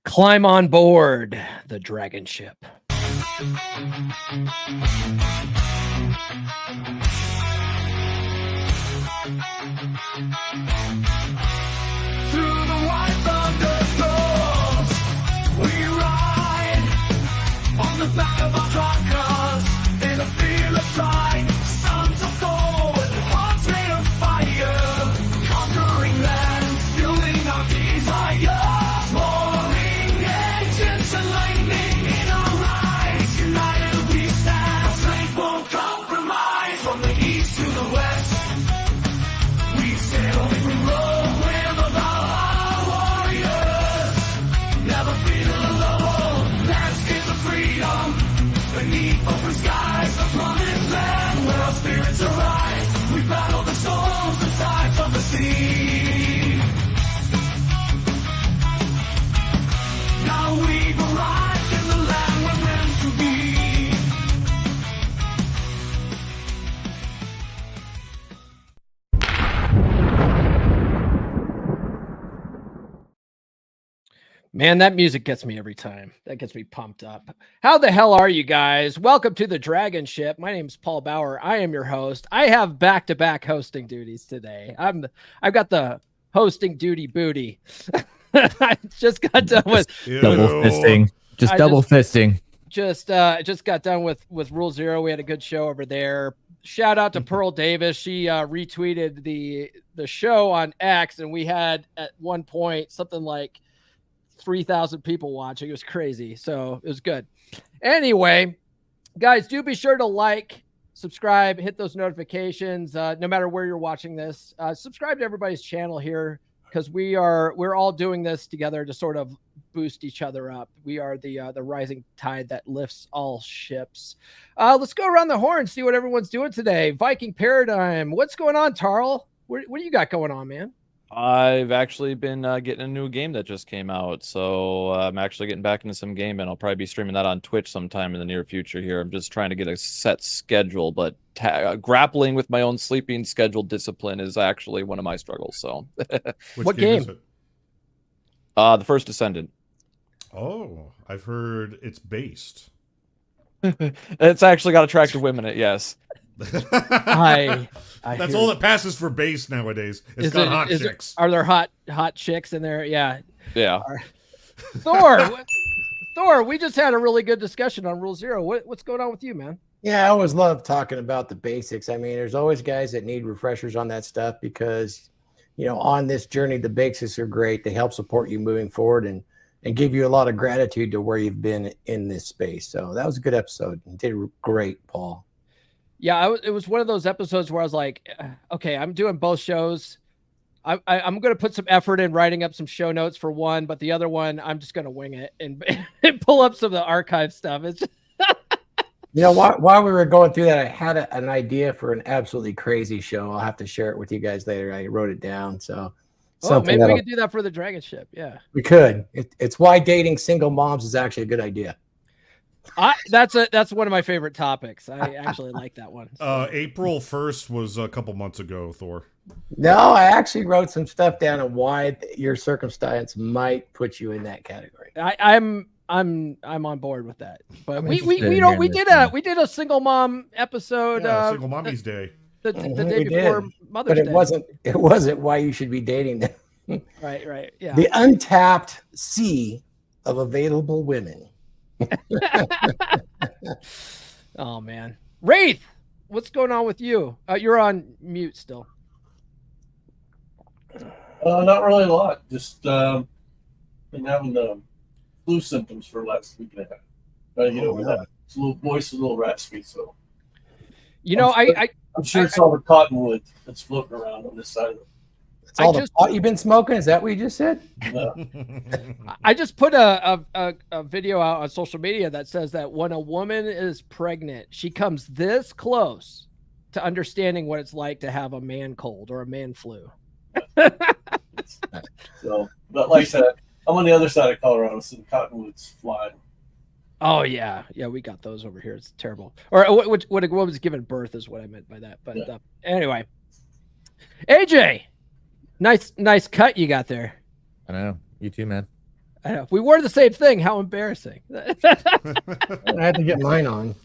Climb on board the Dragonship. Through the white thunderstorms, we ride on the back of our truckers in a fearless stride. Sons of gold, hearts made of fire, conquering lands, fueling our desires. Roaring engines and lightning in our eyes. United we stand, our strength won't compromise. From the east to the west, we sail every road. We're the Valhalla warriors, never feel alone. Landscapes of freedom, beneath open skies, the promised land where our spirits arise. We battle the storms, the tides of the sea. Now we've arrived in the land we're meant to be. Man, that music gets me every time. That gets me pumped up. How the hell are you guys? Welcome to the Dragonship. My name is Paul Bauer. I am your host. I have back-to-back hosting duties today. I've got the hosting duty booty. I just got done with double fisting. Just double fisting. Just got done with Rule Zero. We had a good show over there. Shout out to Pearl Davis. She retweeted the show on X, and we had at one point something like 3,000 people watching. It was crazy. So it was good. Anyway, guys, do be sure to like, subscribe, hit those notifications. No matter where you're watching this, subscribe to everybody's channel here, because we're all doing this together to sort of boost each other up. We are the rising tide that lifts all ships. Let's go around the horn, see what everyone's doing today. Viking Paradigm. What's going on, Tarl? What do you got going on, man? I've actually been getting a new game that just came out, so I'm actually getting back into some game, and I'll probably be streaming that on Twitch sometime in the near future here. I'm just trying to get a set schedule, but grappling with my own sleeping schedule discipline is actually one of my struggles. So, what game is it? The First Descendant. Oh, I've heard it's based. It's actually got attractive women in it, yes. That's all that passes for base nowadays. It's got hot chicks. Are there hot chicks in there? Yeah. Yeah. Thor, we just had a really good discussion on Rule Zero. What's going on with you, man? Yeah, I always love talking about the basics. I mean, there's always guys that need refreshers on that stuff because, on this journey, the basics are great. They help support you moving forward and give you a lot of gratitude to where you've been in this space. So that was a good episode. You did great, Paul. Yeah, it was one of those episodes where I was like, okay, I'm doing both shows. I'm going to put some effort in writing up some show notes for one, but the other one, I'm just going to wing it and pull up some of the archive stuff. It's just... while we were going through that, I had an idea for an absolutely crazy show. I'll have to share it with you guys later. I wrote it down. So maybe we could do that for the Dragonship. Yeah, we could. It's why dating single moms is actually a good idea. That's one of my favorite topics. I actually like that one. So. April 1st was a couple months ago, Thor. No, I actually wrote some stuff down on why your circumstance might put you in that category. I'm on board with that. But we did a single mom episode. Yeah, Single Mommy's Day. The day before Mother's Day. But it wasn't why you should be dating them. Right. Yeah. The untapped sea of available women. Oh man, Wraith, what's going on with you? You're on mute still. Not really a lot. Just been having the flu symptoms for the last week and a half. Gotta get over that. It's a little voice, a little raspy. So, I'm sure it's all the cottonwood that's floating around on this side of it. It's all the pot you've been smoking? Is that what you just said? No. I just put a video out on social media that says that when a woman is pregnant, she comes this close to understanding what it's like to have a man cold or a man flu. So, but like I said, I'm on the other side of Colorado, so the cottonwood's flying. Oh yeah, we got those over here. It's terrible. Or what a woman's giving birth is what I meant by that. But anyway, AJ. Nice cut you got there. I know. You too, man. I know. We wore the same thing. How embarrassing. I had to get mine on.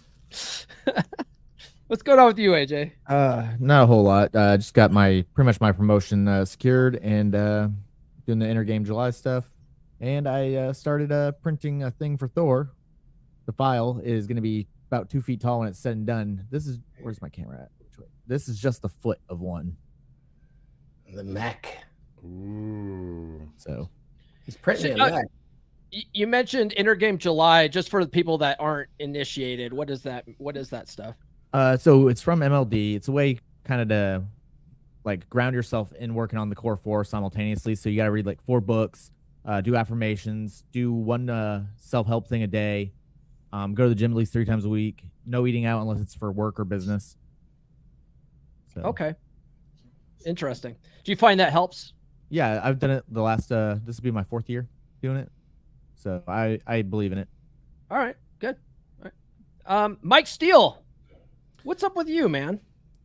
What's going on with you, AJ? Not a whole lot. Just got pretty much my promotion secured and doing the Intergame July stuff. And I started printing a thing for Thor. The file is going to be about 2 feet tall when it's said and done. Where's my camera at? Which way? This is just the foot of one. The mech. Ooh. So He's printing a mech. You mentioned Intergame July. Just for the people that aren't initiated, what is that? What is that stuff? So it's from MLD. It's a way kind of to like ground yourself in working on the core 4 simultaneously. So you got to read like 4 books, do affirmations, do one self-help thing a day, go to the gym at least 3 times a week, no eating out unless it's for work or business. So, Okay. Interesting. Do you find that helps? yeah, I've done it the last, this will be my 4th year doing it. So I believe in it. All right. Good. All right. Mike Steele, what's up with you, man?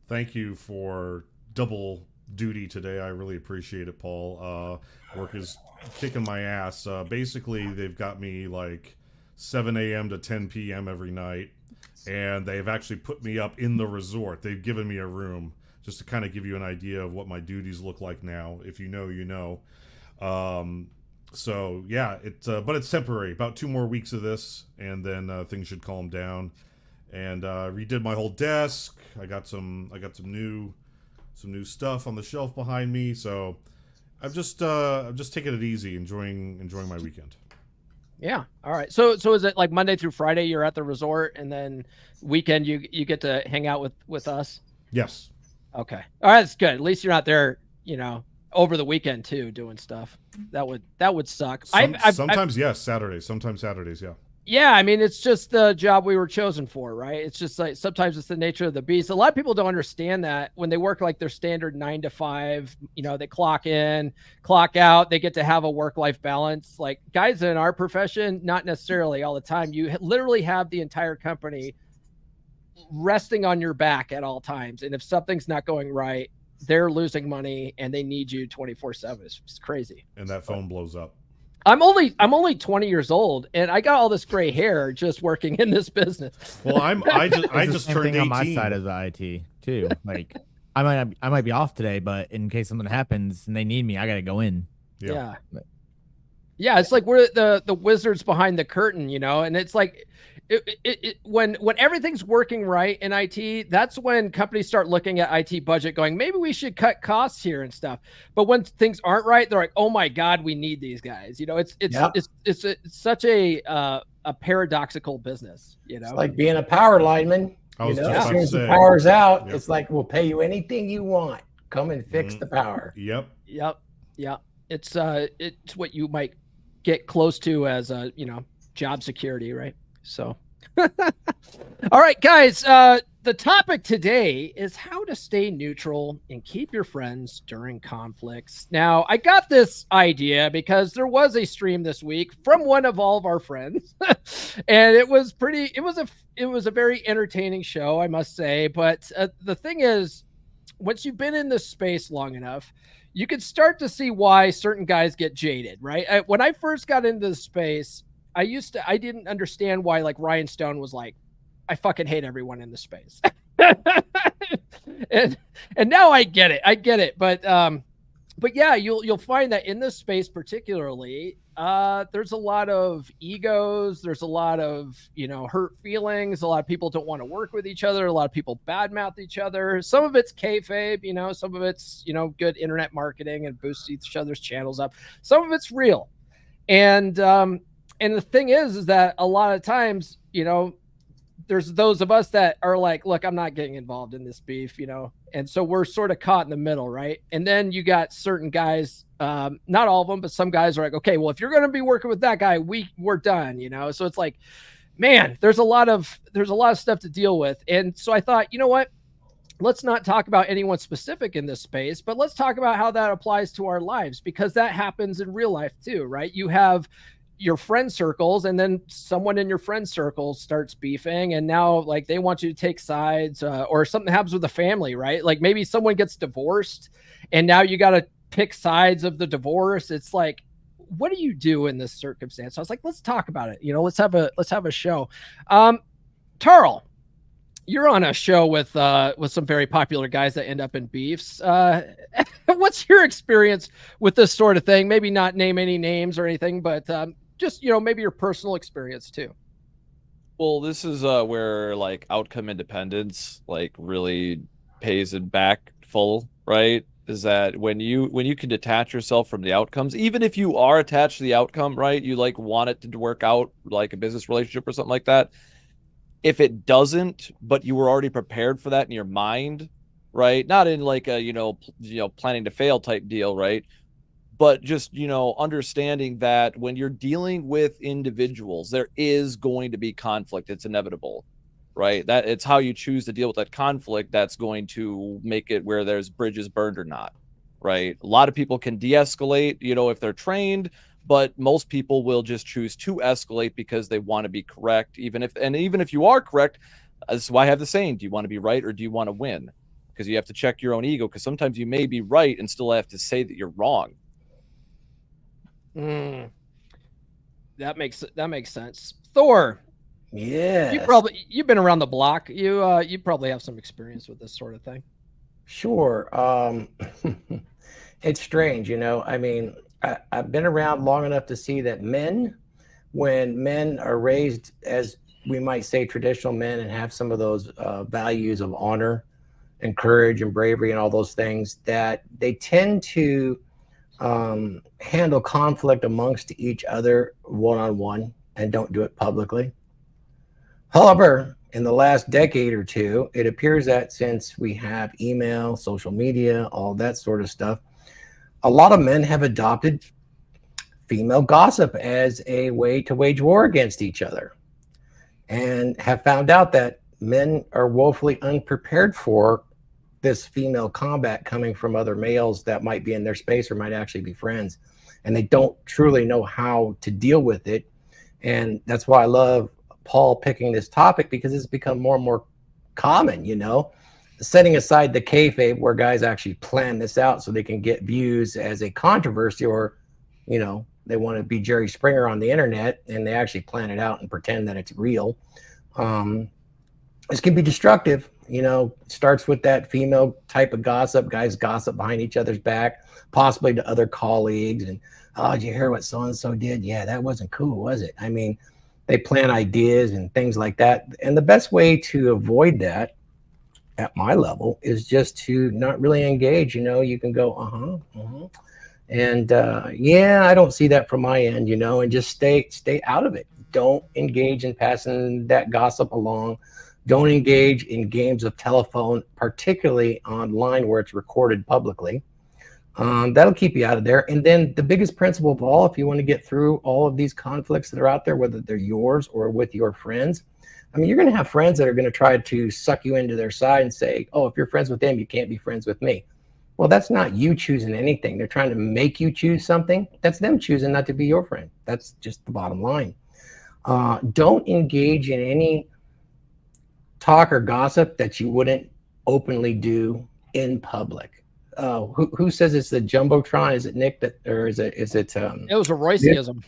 Thank you for double duty today. I really appreciate it, Paul. Work is kicking my ass. Basically, they've got me like 7 a.m. to 10 p.m. every night, and they've actually put me up in the resort. They've given me a room just to kind of give you an idea of what my duties look like now. If you know, you know. So yeah, but it's temporary. About 2 more weeks of this, and then things should calm down. And redid my whole desk. I got some new stuff on the shelf behind me. So I'm just taking it easy, enjoying my weekend. Yeah. All right. So is it like Monday through Friday you're at the resort, and then weekend you get to hang out with us? Yes. Okay. All right. That's good. At least you're not there, over the weekend too, doing stuff. That would suck. Sometimes yes, Saturdays. Sometimes Saturdays, yeah. Yeah, I mean, it's just the job we were chosen for, right? It's just like sometimes it's the nature of the beast. A lot of people don't understand that when they work like their standard 9 to 5, they clock in, clock out, they get to have a work-life balance. Like guys in our profession, not necessarily all the time. You literally have the entire company resting on your back at all times. And if something's not going right, they're losing money and they need you 24/7. It's crazy. And that phone blows up. I'm only 20 years old, and I got all this gray hair just working in this business. Well, I just turned 18 on my side of the IT too. Like I might be off today, but in case something happens and they need me, I gotta go in. Yeah. Yeah, it's like we're the wizards behind the curtain, and it's like when everything's working right in IT, that's when companies start looking at IT budget going, maybe we should cut costs here and stuff. But when things aren't right, they're like, oh my God, we need these guys. It's such a paradoxical business, It's like being a power lineman. As soon as the power's out, it's like, we'll pay you anything you want. Come and fix the power. Yep. It's what you might get close to as job security, right? So, all right, guys, the topic today is how to stay neutral and keep your friends during conflicts. Now, I got this idea because there was a stream this week from one of all of our friends, and it was a very entertaining show, I must say. But the thing is, once you've been in this space long enough, you can start to see why certain guys get jaded, right? When I first got into this space, I didn't understand why like Ryan Stone was like, I fucking hate everyone in the space. and now I get it. But yeah, you'll find that in this space particularly, there's a lot of egos. There's a lot of, hurt feelings. A lot of people don't want to work with each other. A lot of people badmouth each other. Some of it's kayfabe, some of it's, good internet marketing and boost each other's channels up. Some of it's real. And the thing is that a lot of times, there's those of us that are like, look, I'm not getting involved in this beef, and so we're sort of caught in the middle, right? And then you got certain guys, not all of them, but some guys are like, okay, well, if you're going to be working with that guy, we're done, So it's like, man, there's a lot of stuff to deal with. And so I thought, you know what? Let's not talk about anyone specific in this space, but let's talk about how that applies to our lives, because that happens in real life too, right? You have your friend circles, and then someone in your friend circle starts beefing, and now like they want you to take sides, or something happens with the family, right? Like maybe someone gets divorced and now you got to pick sides of the divorce. It's like, what do you do in this circumstance? I was like, let's talk about it. You know, let's have a show. Tarl, you're on a show with some very popular guys that end up in beefs. What's your experience with this sort of thing? Maybe not name any names or anything, but just, you know, maybe your personal experience too. Well, this is where like outcome independence like really pays it back full, right? Is that when you can detach yourself from the outcomes, even if you are attached to the outcome, right? You like want it to work out like a business relationship or something like that. If it doesn't, but you were already prepared for that in your mind, right? Not in like a, planning to fail type deal, right? But just, understanding that when you're dealing with individuals, there is going to be conflict. It's inevitable, right? That it's how you choose to deal with that conflict that's going to make it where there's bridges burned or not, right? A lot of people can de-escalate, if they're trained, but most people will just choose to escalate because they want to be correct. Even if you are correct, this is why I have the saying, do you want to be right or do you want to win? Because you have to check your own ego, because sometimes you may be right and still have to say that you're wrong. That makes sense. Thor, yeah, you've been around the block. You probably have some experience with this sort of thing. Sure. It's strange, I mean, I've been around long enough to see that when men are raised as we might say traditional men and have some of those values of honor and courage and bravery and all those things, that they tend to handle conflict amongst each other one-on-one and don't do it publicly. However, in the last decade or two, it appears that since we have email, social media, all that sort of stuff, a lot of men have adopted female gossip as a way to wage war against each other, and have found out that men are woefully unprepared for this female combat coming from other males that might be in their space or might actually be friends, and they don't truly know how to deal with it. And that's why I love Paul picking this topic, because it's become more and more common, setting aside the kayfabe where guys actually plan this out so they can get views as a controversy, or they want to be Jerry Springer on the internet and they actually plan it out and pretend that it's real. This can be destructive. It starts with that female type of gossip. Guys gossip behind each other's back, possibly to other colleagues. And, oh, did you hear what so-and-so did? Yeah, that wasn't cool, was it? I mean, they plan ideas and things like that. And the best way to avoid that at my level is just to not really engage. You can go, and yeah, I don't see that from my end, and just stay out of it. Don't engage in passing that gossip along. Don't engage in games of telephone, particularly online where it's recorded publicly. That'll keep you out of there. And then the biggest principle of all, if you want to get through all of these conflicts that are out there, whether they're yours or with your friends, I mean, you're going to have friends that are going to try to suck you into their side and say, oh, if you're friends with them, you can't be friends with me. Well, that's not you choosing anything. They're trying to make you choose something. That's them choosing not to be your friend. That's just the bottom line. Don't engage in any talk or gossip that you wouldn't openly do in public. Who says it's the Jumbotron? Is it Nick or is it? It was a Royceism.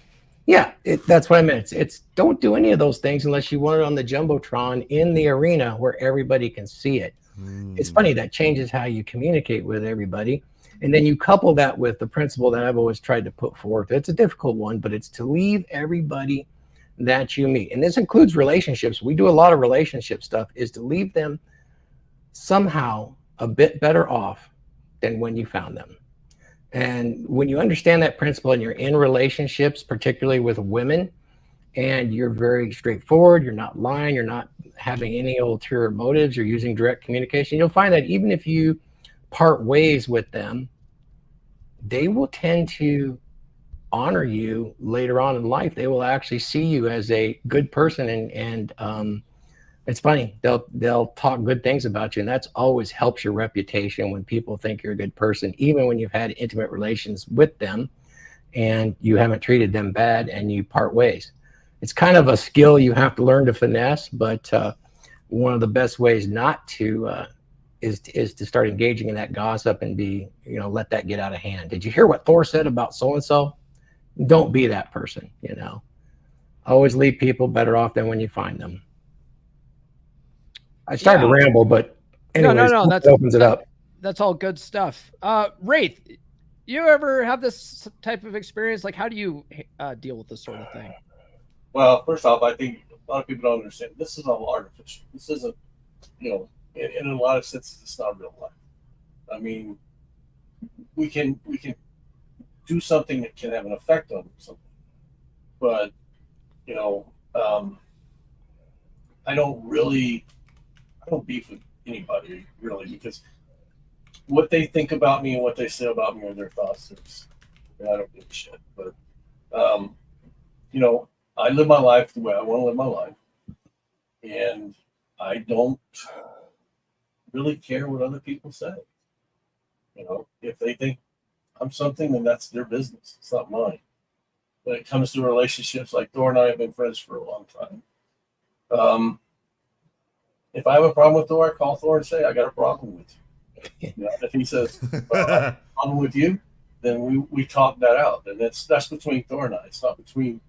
Yeah, that's what I meant. It's don't do any of those things unless you want it on the Jumbotron in the arena where everybody can see it. It's funny, that changes how you communicate with everybody. And then you couple that with the principle that I've always tried to put forth. It's a difficult one, but it's to leave everybody that you meet. And this includes relationships. We do a lot of relationship stuff, is to leave them somehow a bit better off than when you found them. And when you understand that principle and you're in relationships, particularly with women, and you're very straightforward, you're not lying, you're not having any ulterior motives, you're using direct communication, you'll find that even if you part ways with them, they will tend to honor you later on in life. They will actually see you as a good person, and it's funny, they'll talk good things about you, and that's always helps your reputation when people think you're a good person, even when you've had intimate relations with them and you haven't treated them bad and you part ways. It's kind of a skill you have to learn to finesse, but one of the best ways not to is to start engaging in that gossip and be, let that get out of hand. Did you hear what Thor said about so-and-so? don't be that person. Always leave people better off than when you find them. I started to ramble, but anyways, no. That opens it up. That's all good stuff. Wraith, you ever have this type of experience? Like, how do you deal with this sort of thing? Well, first off, I think a lot of people don't understand. This is all artificial. This isn't, in a lot of senses, it's not real life. I mean, we can do something that can have an effect on something, but I don't beef with anybody really, because what they think about me and what they say about me are their thoughts. I don't give a shit. But I live my life the way I want to live my life, and I don't really care what other people say. If they think I'm something, then that's their business. It's not mine. When it comes to relationships, like Thor and I have been friends for a long time. If I have a problem with Thor, I call Thor and say, I got a problem with you. If he says, well, I have a problem with you, then we talk that out. And that's between Thor and I. It's not between,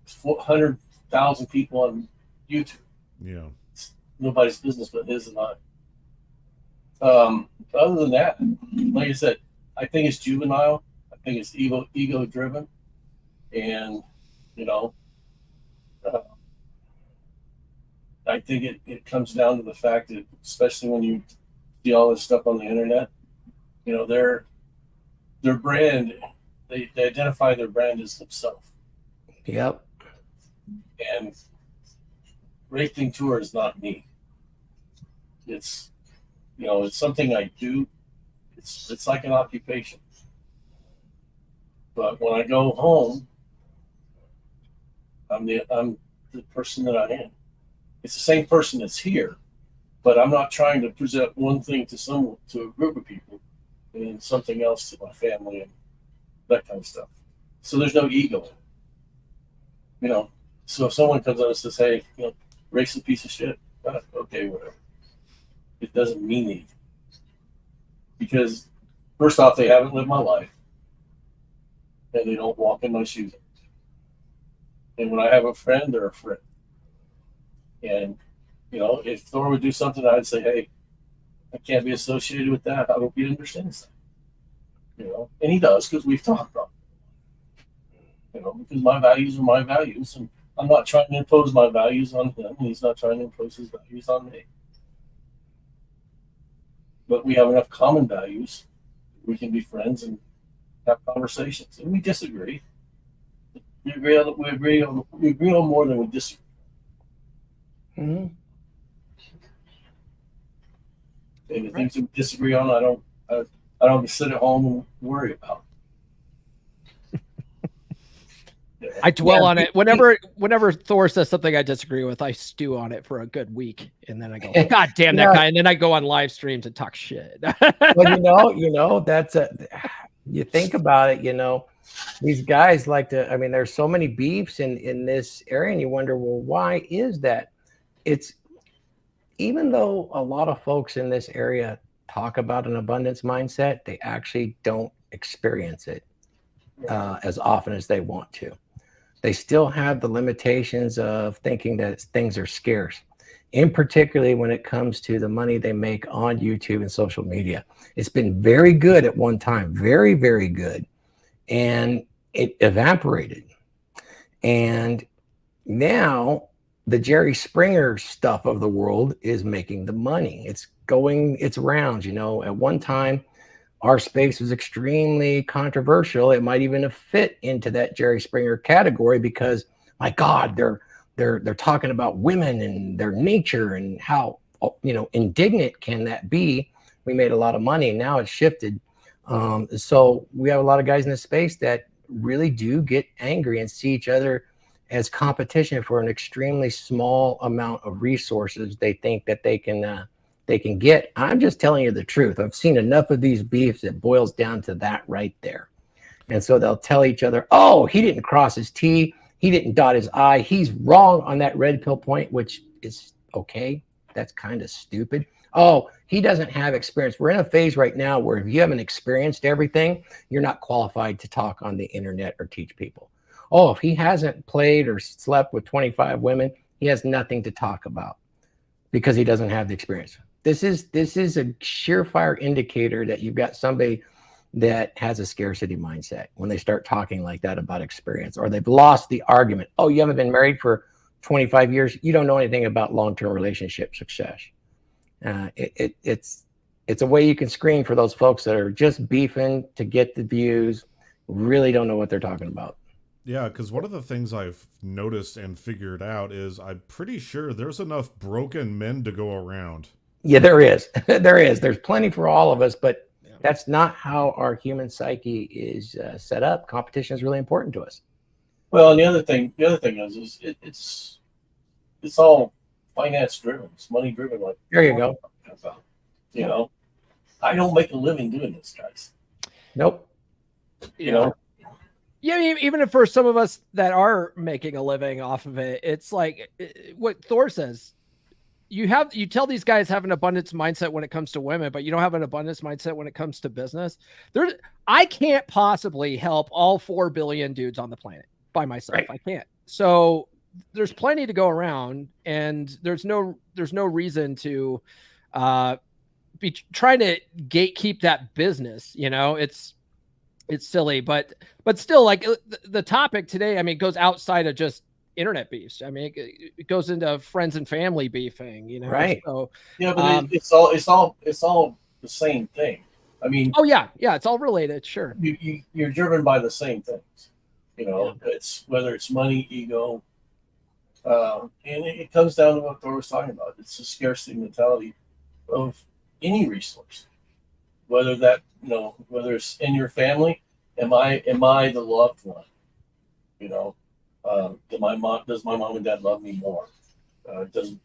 400,000 people on YouTube. Yeah. It's nobody's business but his and I. Other than that, like I said, I think it's juvenile. I think it's ego driven. And, I think it comes down to the fact that, especially when you see all this stuff on the internet, their brand, they identify their brand as themselves. Yep. And Racing Tour is not me. It's it's something I do. It's like an occupation. But when I go home, I'm the person that I am. It's the same person that's here, but I'm not trying to present one thing to a group of people and something else to my family and that kind of stuff. So there's no ego in it. So if someone comes up and says, hey, Rac's a piece of shit, okay, whatever. It doesn't mean anything. Because first off, they haven't lived my life and they don't walk in my shoes. And when I have a friend, they're a friend. And, if Thor would do something, I'd say, hey, I can't be associated with that. I hope he understands that. And he does, because we've talked about it. Because my values are my values, and I'm not trying to impose my values on him, and he's not trying to impose his values on me. But we have enough common values. We can be friends and have conversations. And we disagree. We agree on more than we disagree. Mm-hmm. And the things we disagree on, I don't sit at home and worry about. I dwell on it. Whenever Thor says something I disagree with, I stew on it for a good week, and then I go, God damn that guy, and then I go on live streams and talk shit. Well, that's you think about it, these guys like to, there's so many beefs in this area, and you wonder, well, why is that? It's, even though a lot of folks in this area talk about an abundance mindset, they actually don't experience it as often as they want to. They still have the limitations of thinking that things are scarce, in particularly when it comes to the money they make on YouTube and social media. It's been very good at one time, very, very good. And it evaporated. And now the Jerry Springer stuff of the world is making the money. It's going its rounds. At one time, our space was extremely controversial. It might even have fit into that Jerry Springer category because, my God, they're talking about women and their nature and how indignant can that be. We made a lot of money. Now it's shifted. So we have a lot of guys in this space that really do get angry and see each other as competition for an extremely small amount of resources they think that they can get. I'm just telling you the truth. I've seen enough of these beefs that boils down to that right there. And so they'll tell each other, oh, he didn't cross his T, he didn't dot his I, he's wrong on that red pill point, which is okay. That's kind of stupid. Oh, he doesn't have experience. We're in a phase right now where if you haven't experienced everything, you're not qualified to talk on the internet or teach people. Oh, if he hasn't played or slept with 25 women, he has nothing to talk about because he doesn't have the experience. This is a surefire indicator that you've got somebody that has a scarcity mindset when they start talking like that about experience, or they've lost the argument. Oh, you haven't been married for 25 years. You don't know anything about long-term relationship success. It's a way you can screen for those folks that are just beefing to get the views, really don't know what they're talking about. Yeah, because one of the things I've noticed and figured out is I'm pretty sure there's enough broken men to go around. Yeah, there is. There is. There's plenty for all of us, but that's not how our human psyche is set up. Competition is really important to us. Well, and the other thing is it's all finance driven. It's money driven. Like there you go. You know, I don't make a living doing this, guys. Nope. You know. Yeah, even if for some of us that are making a living off of it, it's like what Thor says. You tell these guys have an abundance mindset when it comes to women, but you don't have an abundance mindset when it comes to business. I can't possibly help all 4 billion dudes on the planet by myself. Right. I can't. So there's plenty to go around, and there's no reason to be trying to gatekeep that business. You know, it's silly, but still, like the topic today, I mean, goes outside of just internet beefs. I mean, it goes into friends and family beefing, you know. Right. So yeah, but it's all the same thing. I mean, oh yeah, it's all related. Sure. You're driven by the same things. You know, it's whether it's money, ego, and it comes down to what Thor was talking about. It's the scarcity mentality of any resource, whether it's in your family. Am I the loved one? You know, does my mom and dad love me more? Do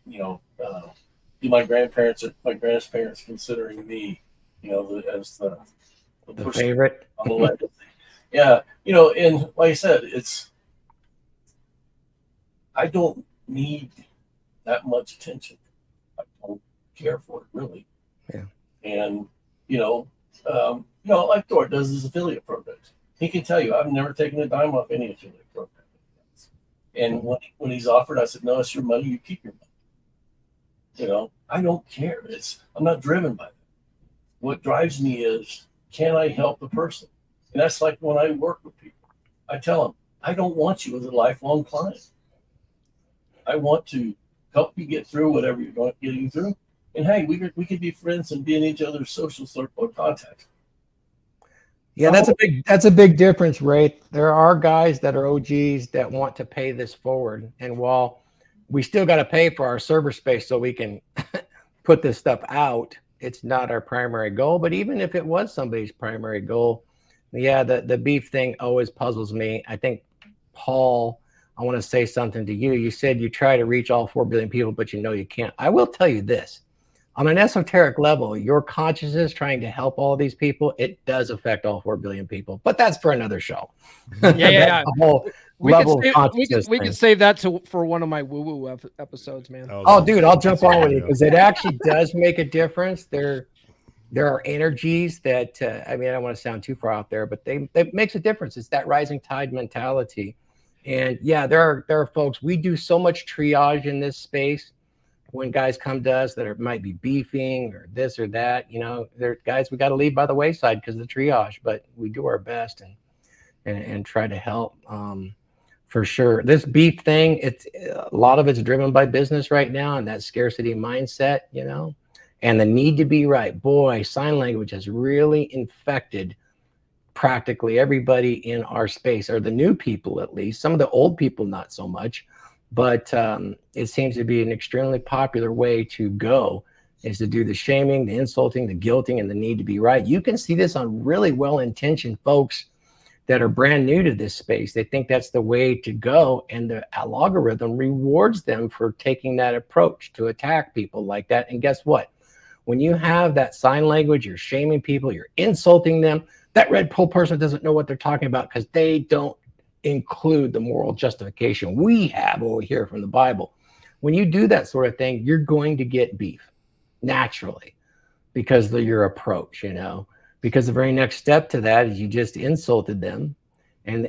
my grandparents considering me, you know, as the favorite on the left? Yeah, you know, and like I said, I don't need that much attention. I don't care for it really. Yeah. And like Thor does his affiliate programs. He can tell you, I've never taken a dime off any affiliate program. And when he's offered, I said, no, it's your money. You keep your money. You know, I don't care. I'm not driven by that. What drives me is, can I help the person? And that's like when I work with people. I tell them, I don't want you as a lifelong client. I want to help you get through whatever you're getting through. And hey, we could be friends and be in each other's social circle or contact. Yeah, that's a big difference, Ray. There are guys that are OGs that want to pay this forward. And while we still got to pay for our server space so we can put this stuff out, it's not our primary goal. But even if it was somebody's primary goal, yeah, the beef thing always puzzles me. I think, Paul, I want to say something to you. You said you try to reach all 4 billion people, but you know you can't. I will tell you this. On an esoteric level, your consciousness trying to help all these people, it does affect all 4 billion people. But that's for another show. Yeah. We we can save that for one of my woo-woo episodes, man. Oh, dude, I'll jump on with you because it actually does make a difference. There are energies that, I mean, I don't want to sound too far out there, but that makes a difference. It's that rising tide mentality. And yeah, there are folks, we do so much triage in this space. When guys come to us that might be beefing or this or that, you know, there guys we got to leave by the wayside because of the triage, but we do our best and try to help for sure. This beef thing, it's a lot of it's driven by business right now and that scarcity mindset, you know, and the need to be right. Boy, sign language has really infected practically everybody in our space, or the new people at least. Some of the old people not so much. But it seems to be an extremely popular way to go, is to do the shaming, the insulting, the guilting, and the need to be right. You can see this on really well-intentioned folks that are brand new to this space. They think that's the way to go, and the algorithm rewards them for taking that approach to attack people like that. And guess what? When you have that sign language, you're shaming people, you're insulting them. That red pill person doesn't know what they're talking about because they don't include the moral justification we have over here from the Bible. When you do that sort of thing, you're going to get beef. naturally because of your approach, you know, because the very next step to that is you just insulted them, and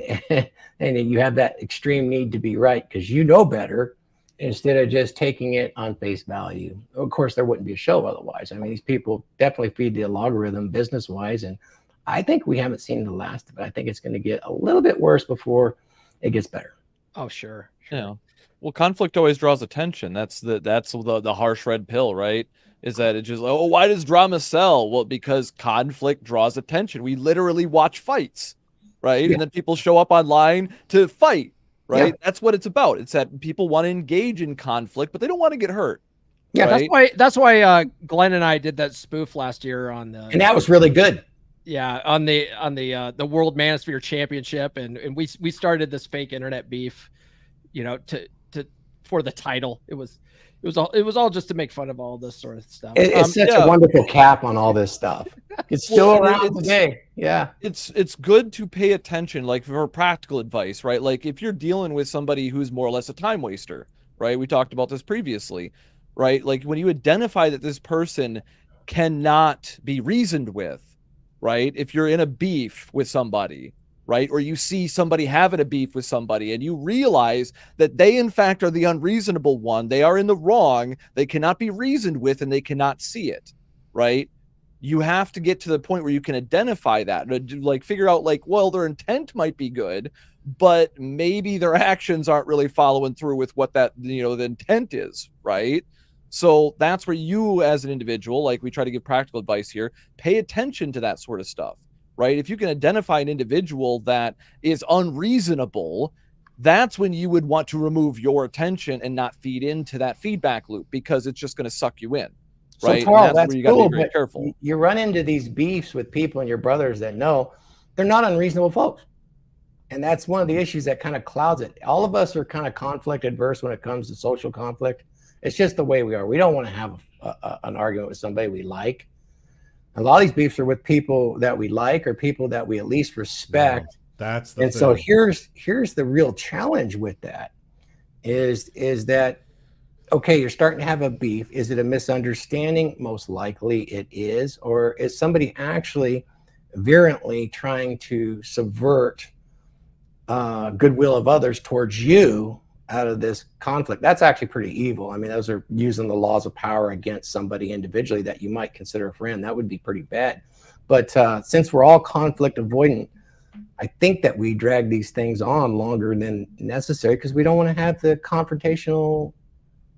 and you have that extreme need to be right because you know better, instead of just taking it on face value. Of course, there wouldn't be a show otherwise. I mean, these people definitely feed the algorithm business wise, and I think we haven't seen the last of it. I think it's going to get a little bit worse before it gets better. Oh, sure. Yeah. Well, conflict always draws attention. That's the harsh red pill, right? Is that it just, oh, why does drama sell? Well, because conflict draws attention. We literally watch fights, right? Yeah. And then people show up online to fight, right? Yeah. That's what it's about. It's that people want to engage in conflict, but they don't want to get hurt. Yeah, right? That's why Glenn and I did that spoof last year on the, and that was really good. yeah, on the World Manosphere Championship, and we started this fake internet beef, you know, to for the title. It was all just to make fun of all this sort of stuff. It's such a wonderful cap on all this stuff. It's still around today. Yeah. It's good to pay attention, like for practical advice, right? Like if you're dealing with somebody who's more or less a time waster, right? We talked about this previously, right? Like when you identify that this person cannot be reasoned with, right? If you're in a beef with somebody, right? Or you see somebody having a beef with somebody and you realize that they in fact are the unreasonable one, they are in the wrong, they cannot be reasoned with, and they cannot see it, right? You have to get to the point where you can identify that, like figure out like, well, their intent might be good, but maybe their actions aren't really following through with what that, you know, the intent is, right? So that's where you as an individual, like we try to give practical advice here, pay attention to that sort of stuff. Right? If you can identify an individual that is unreasonable, that's when you would want to remove your attention and not feed into that feedback loop, because it's just going to suck you in. Right? So, Carl, that's that's where you got to cool, be very but careful. you run into these beefs with people and your brothers that know they're not unreasonable folks. And that's one of the issues that kind of clouds it. All of us are kind of conflict adverse when it comes to social conflict. It's just the way we are. We don't want to have an argument with somebody we like. A lot of these beefs are with people that we like or people that we at least respect. Wow, that's the and thing. So here's the real challenge with that is that, okay, you're starting to have a beef. Is it a misunderstanding? Most likely it is. Or is somebody actually virulently trying to subvert goodwill of others towards you out of this conflict? That's actually pretty evil. I mean, those are using the laws of power against somebody individually that you might consider a friend. That would be pretty bad. But since we're all conflict avoidant, I think that we drag these things on longer than necessary because we don't want to have the confrontational,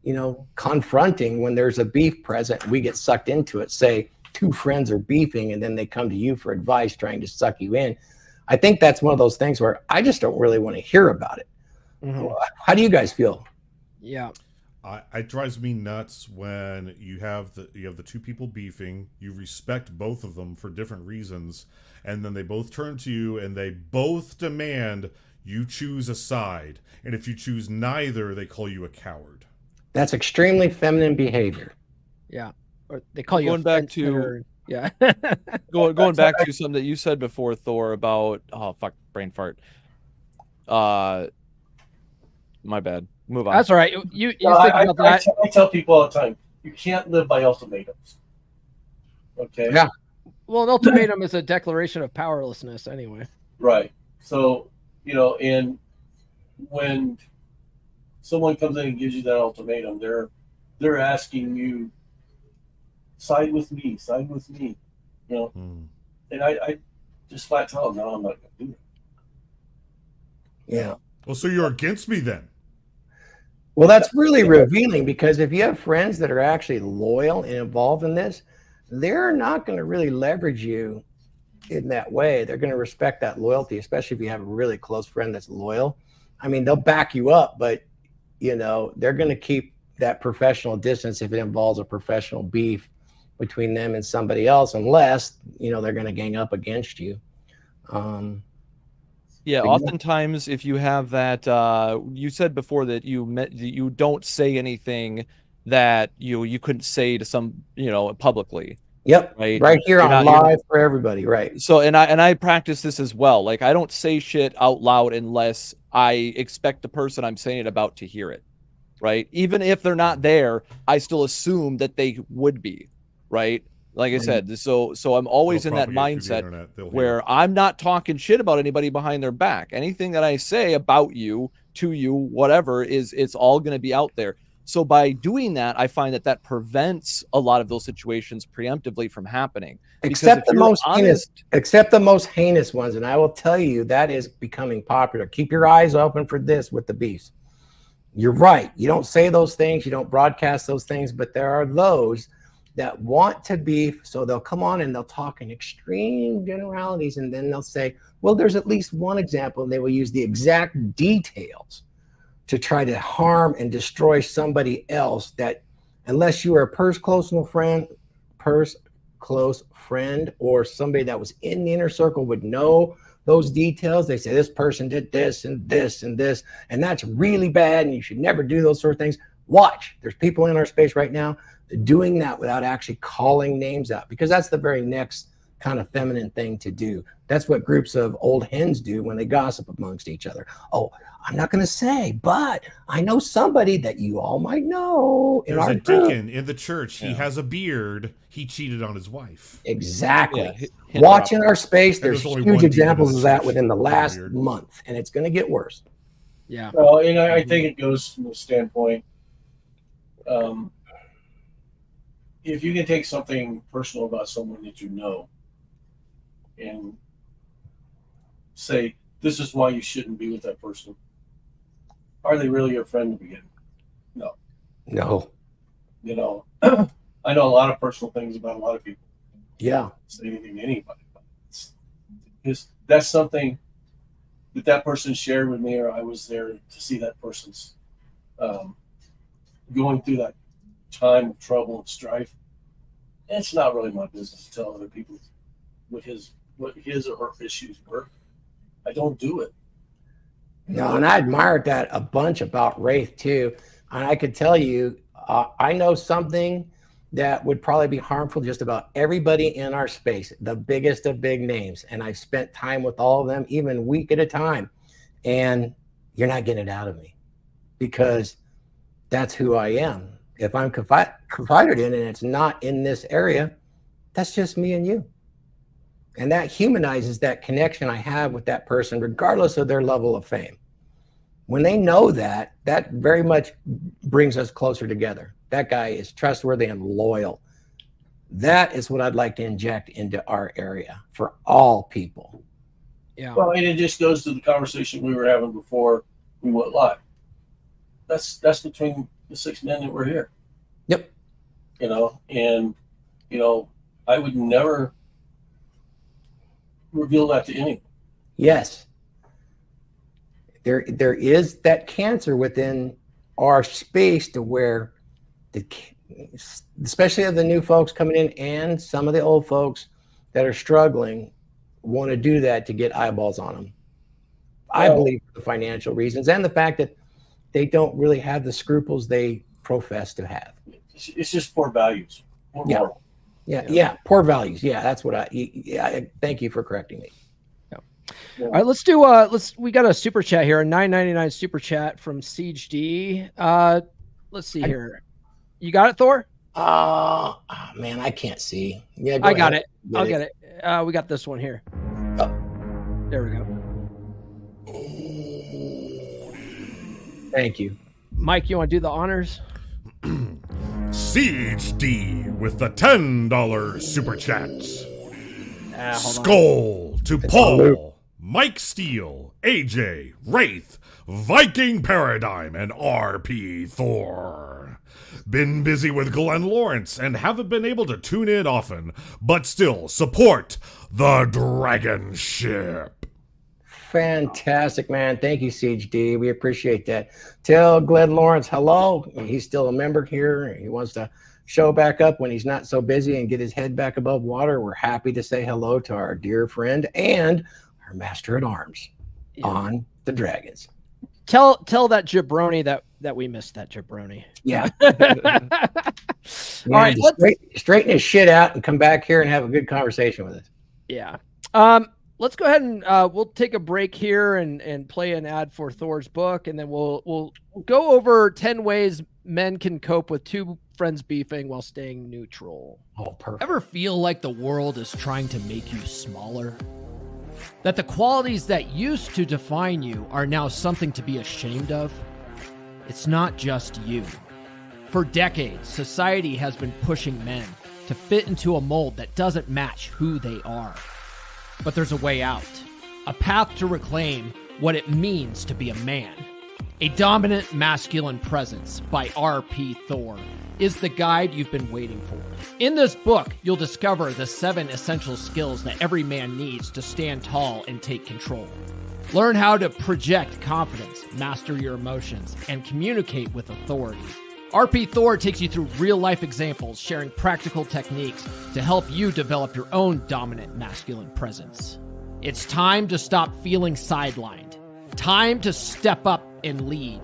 you know, confronting when there's a beef present. We get sucked into it. Say two friends are beefing and then they come to you for advice trying to suck you in. I think that's one of those things where I just don't really want to hear about it. Mm-hmm. How do you guys feel? Yeah. It drives me nuts when you have the two people beefing, you respect both of them for different reasons, and then they both turn to you and they both demand you choose a side. And if you choose neither, they call you a coward. That's extremely feminine behavior. Yeah. Or they call you going back to yeah. going back to something that you said before, Thor, about brain fart. My bad. Move on. That's all right. You think about that. I tell people all the time, you can't live by ultimatums. Okay. Yeah. Well, an ultimatum is a declaration of powerlessness, anyway. Right. So, you know, and when someone comes in and gives you that ultimatum, they're asking you, side with me, you know. And I just flat tell them, no, I'm not going to do it. Yeah. Well, so you're against me then? Well, that's really revealing, because if you have friends that are actually loyal and involved in this, they're not going to really leverage you in that way. They're going to respect that loyalty, especially if you have a really close friend that's loyal. I mean, they'll back you up, but, you know, they're going to keep that professional distance if it involves a professional beef between them and somebody else, unless, you know, they're going to gang up against you. Yeah, oftentimes if you have that, you said before that you don't say anything that you couldn't say to some, you know, publicly. Yep. Right here on live for everybody. Right. So, and I practice this as well. Like, I don't say shit out loud unless I expect the person I'm saying it about to hear it. right? Even if they're not there, I still assume that they would be, right? Like I said, so I'm always They'll in that propagate through the mindset internet. They'll hear. where I'm not talking shit about anybody behind their back. Anything that I say about you, to you, whatever, it's all going to be out there. So by doing that, I find that prevents a lot of those situations preemptively from happening. Except the most heinous ones, and I will tell you that is becoming popular. Keep your eyes open for this with the beefs. You're right. You don't say those things, you don't broadcast those things, but there are those that want to beef, so they'll come on and they'll talk in extreme generalities, and then they'll say, well, there's at least one example, and they will use the exact details to try to harm and destroy somebody else that, unless you are a purse close friend or somebody that was in the inner circle would know those details. They say this person did this and this and this, and that's really bad, and you should never do those sort of things. Watch, there's people in our space right now doing that without actually calling names out, because that's the very next kind of feminine thing to do. That's what groups of old hens do when they gossip amongst each other. Oh, I'm not going to say, but I know somebody that you all might know. There's a deacon in the church. He has a beard. He cheated on his wife. Exactly. Watch in our space. There's huge examples of that within the last Weird. month, and it's going to get worse. Yeah. Well, and I think it goes from the standpoint, if you can take something personal about someone that you know and say, this is why you shouldn't be with that person, are they really your friend to begin? No. No. You know, I know a lot of personal things about a lot of people. Yeah. Say anything to anybody. That's something that person shared with me, or I was there to see that person's going through that time of trouble and strife. And it's not really my business to tell other people what his or her issues were. I don't do it. No, and I admired that a bunch about Wraith too. And I could tell you, I know something that would probably be harmful to just about everybody in our space, the biggest of big names. And I've spent time with all of them, even a week at a time. And you're not getting it out of me, because that's who I am. If I'm confided in and it's not in this area, that's just me and you. And that humanizes that connection I have with that person, regardless of their level of fame. When they know that, that very much brings us closer together. That guy is trustworthy and loyal. That is what I'd like to inject into our area for all people. Yeah. Well, and it just goes to the conversation we were having before we went live. That's between the 6 men that were here. Yep. You know, and you know, I would never reveal that to anyone. Yes. There is that cancer within our space to where especially of the new folks coming in and some of the old folks that are struggling want to do that to get eyeballs on them. I believe for the financial reasons and the fact that they don't really have the scruples they profess to have. It's just poor values. Poor moral. Yeah. Poor values. Yeah, that's what I thank you for correcting me. All right, let's do we got a super chat here, a $9.99 super chat from Siege D. Let's see here. You got it, Thor? Oh man, I can't see. Yeah, I got it. I'll get it. We got this one here. Oh. There we go. Thank you. Mike, you want to do the honors? Siege D with the $10 super chat. Hold Skull to Paul, Mike Steele, AJ, Wraith, Viking Paradigm, and RP Thor. Been busy with Glenn Lawrence and haven't been able to tune in often, but still support the Dragonship. Fantastic, man. Thank you, Siege D. We appreciate that. Tell Glenn Lawrence hello. He's still a member here. He wants to show back up when he's not so busy and get his head back above water. We're happy to say hello to our dear friend and our master at arms on the Dragons. Tell that jabroni that we missed that jabroni. Yeah. All right, straighten his shit out and come back here and have a good conversation with us. Yeah. let's go ahead and we'll take a break here and play an ad for Thor's book, and then we'll go over 10 ways men can cope with two friends beefing while staying neutral. Oh, perfect. Ever feel like the world is trying to make you smaller? That the qualities that used to define you are now something to be ashamed of? It's not just you. For decades, society has been pushing men to fit into a mold that doesn't match who they are. But there's a way out, a path to reclaim what it means to be a man. A Dominant Masculine Presence by R.P. Thor is the guide you've been waiting for. In this book, you'll discover the 7 essential skills that every man needs to stand tall and take control. Learn how to project confidence, master your emotions, and communicate with authority. R.P. Thor takes you through real-life examples, sharing practical techniques to help you develop your own dominant masculine presence. It's time to stop feeling sidelined. Time to step up and lead.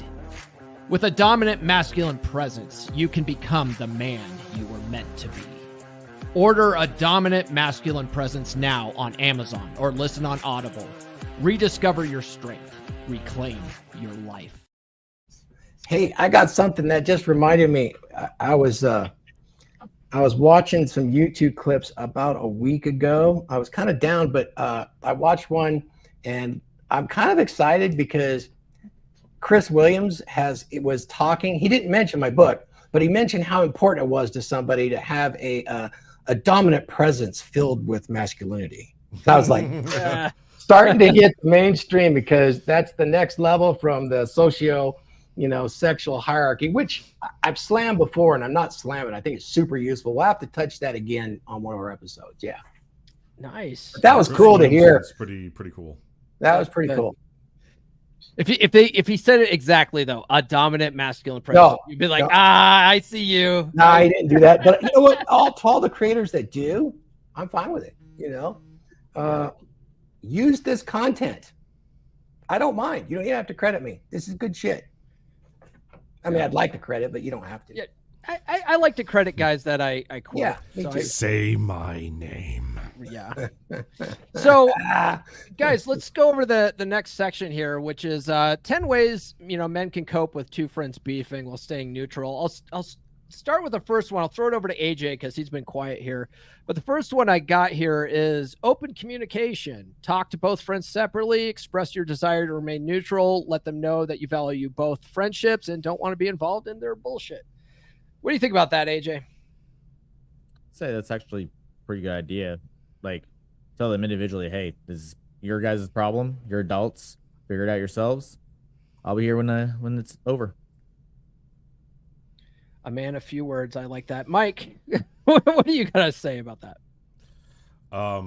With a dominant masculine presence, you can become the man you were meant to be. Order A Dominant Masculine Presence now on Amazon or listen on Audible. Rediscover your strength. Reclaim your life. Hey, I got something that just reminded me. I was watching some YouTube clips about a week ago. I was kind of down, but I watched one, and I'm kind of excited because Chris Williams was talking. He didn't mention my book, but he mentioned how important it was to somebody to have a dominant presence filled with masculinity. So I was like, starting to hit the mainstream, because that's the next level from the sexual hierarchy, which I've slammed before, and I'm not slamming. I think it's super useful. We'll have to touch that again on one of our episodes. Yeah. Nice. But that was cool to hear. It's pretty cool. That was pretty cool. If he said it exactly though, a dominant masculine presence, you'd be like, I see you. No, I didn't do that. But you know what? All the creators that do, I'm fine with it. Use this content. I don't mind. You don't even have to credit me. This is good shit. I mean, I'd like to credit, but you don't have to. Yeah, I like to credit guys that I quote. Yeah, me too. Say my name. Yeah. So, guys, let's go over the next section here, which is 10 ways men can cope with two friends beefing while staying neutral. I'll start with the first one. I'll throw it over to AJ because he's been quiet here. But the first one I got here is open communication. Talk to both friends separately. Express your desire to remain neutral. Let them know that you value both friendships and don't want to be involved in their bullshit. What do you think about that, AJ? I'd say that's actually a pretty good idea. Like, tell them individually, hey, this is your guys' problem. You're adults. Figure it out yourselves. I'll be here when it's over. A man, a few words. I like that. Mike, what do you got to say about that? I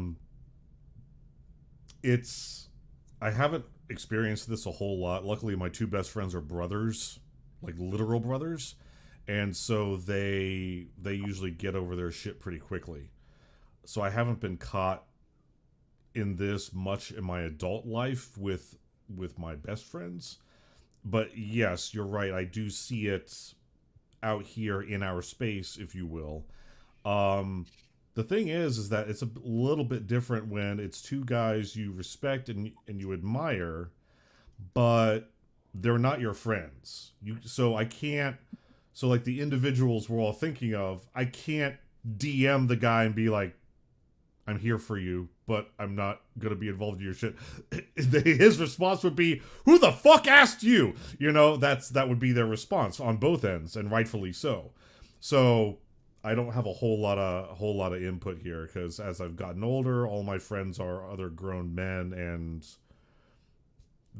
haven't experienced this a whole lot. Luckily, my two best friends are brothers, like literal brothers. And so they usually get over their shit pretty quickly. So I haven't been caught in this much in my adult life with my best friends. But yes, you're right. I do see it out here in our space, if you will. The thing is that it's a little bit different when it's two guys you respect and you admire, but they're not your friends. So like the individuals we're all thinking of, I can't DM the guy and be like, I'm here for you, but I'm not going to be involved in your shit. His response would be, who the fuck asked you? That would be their response on both ends, and rightfully so. So I don't have a whole lot of input here, because as I've gotten older, all my friends are other grown men, and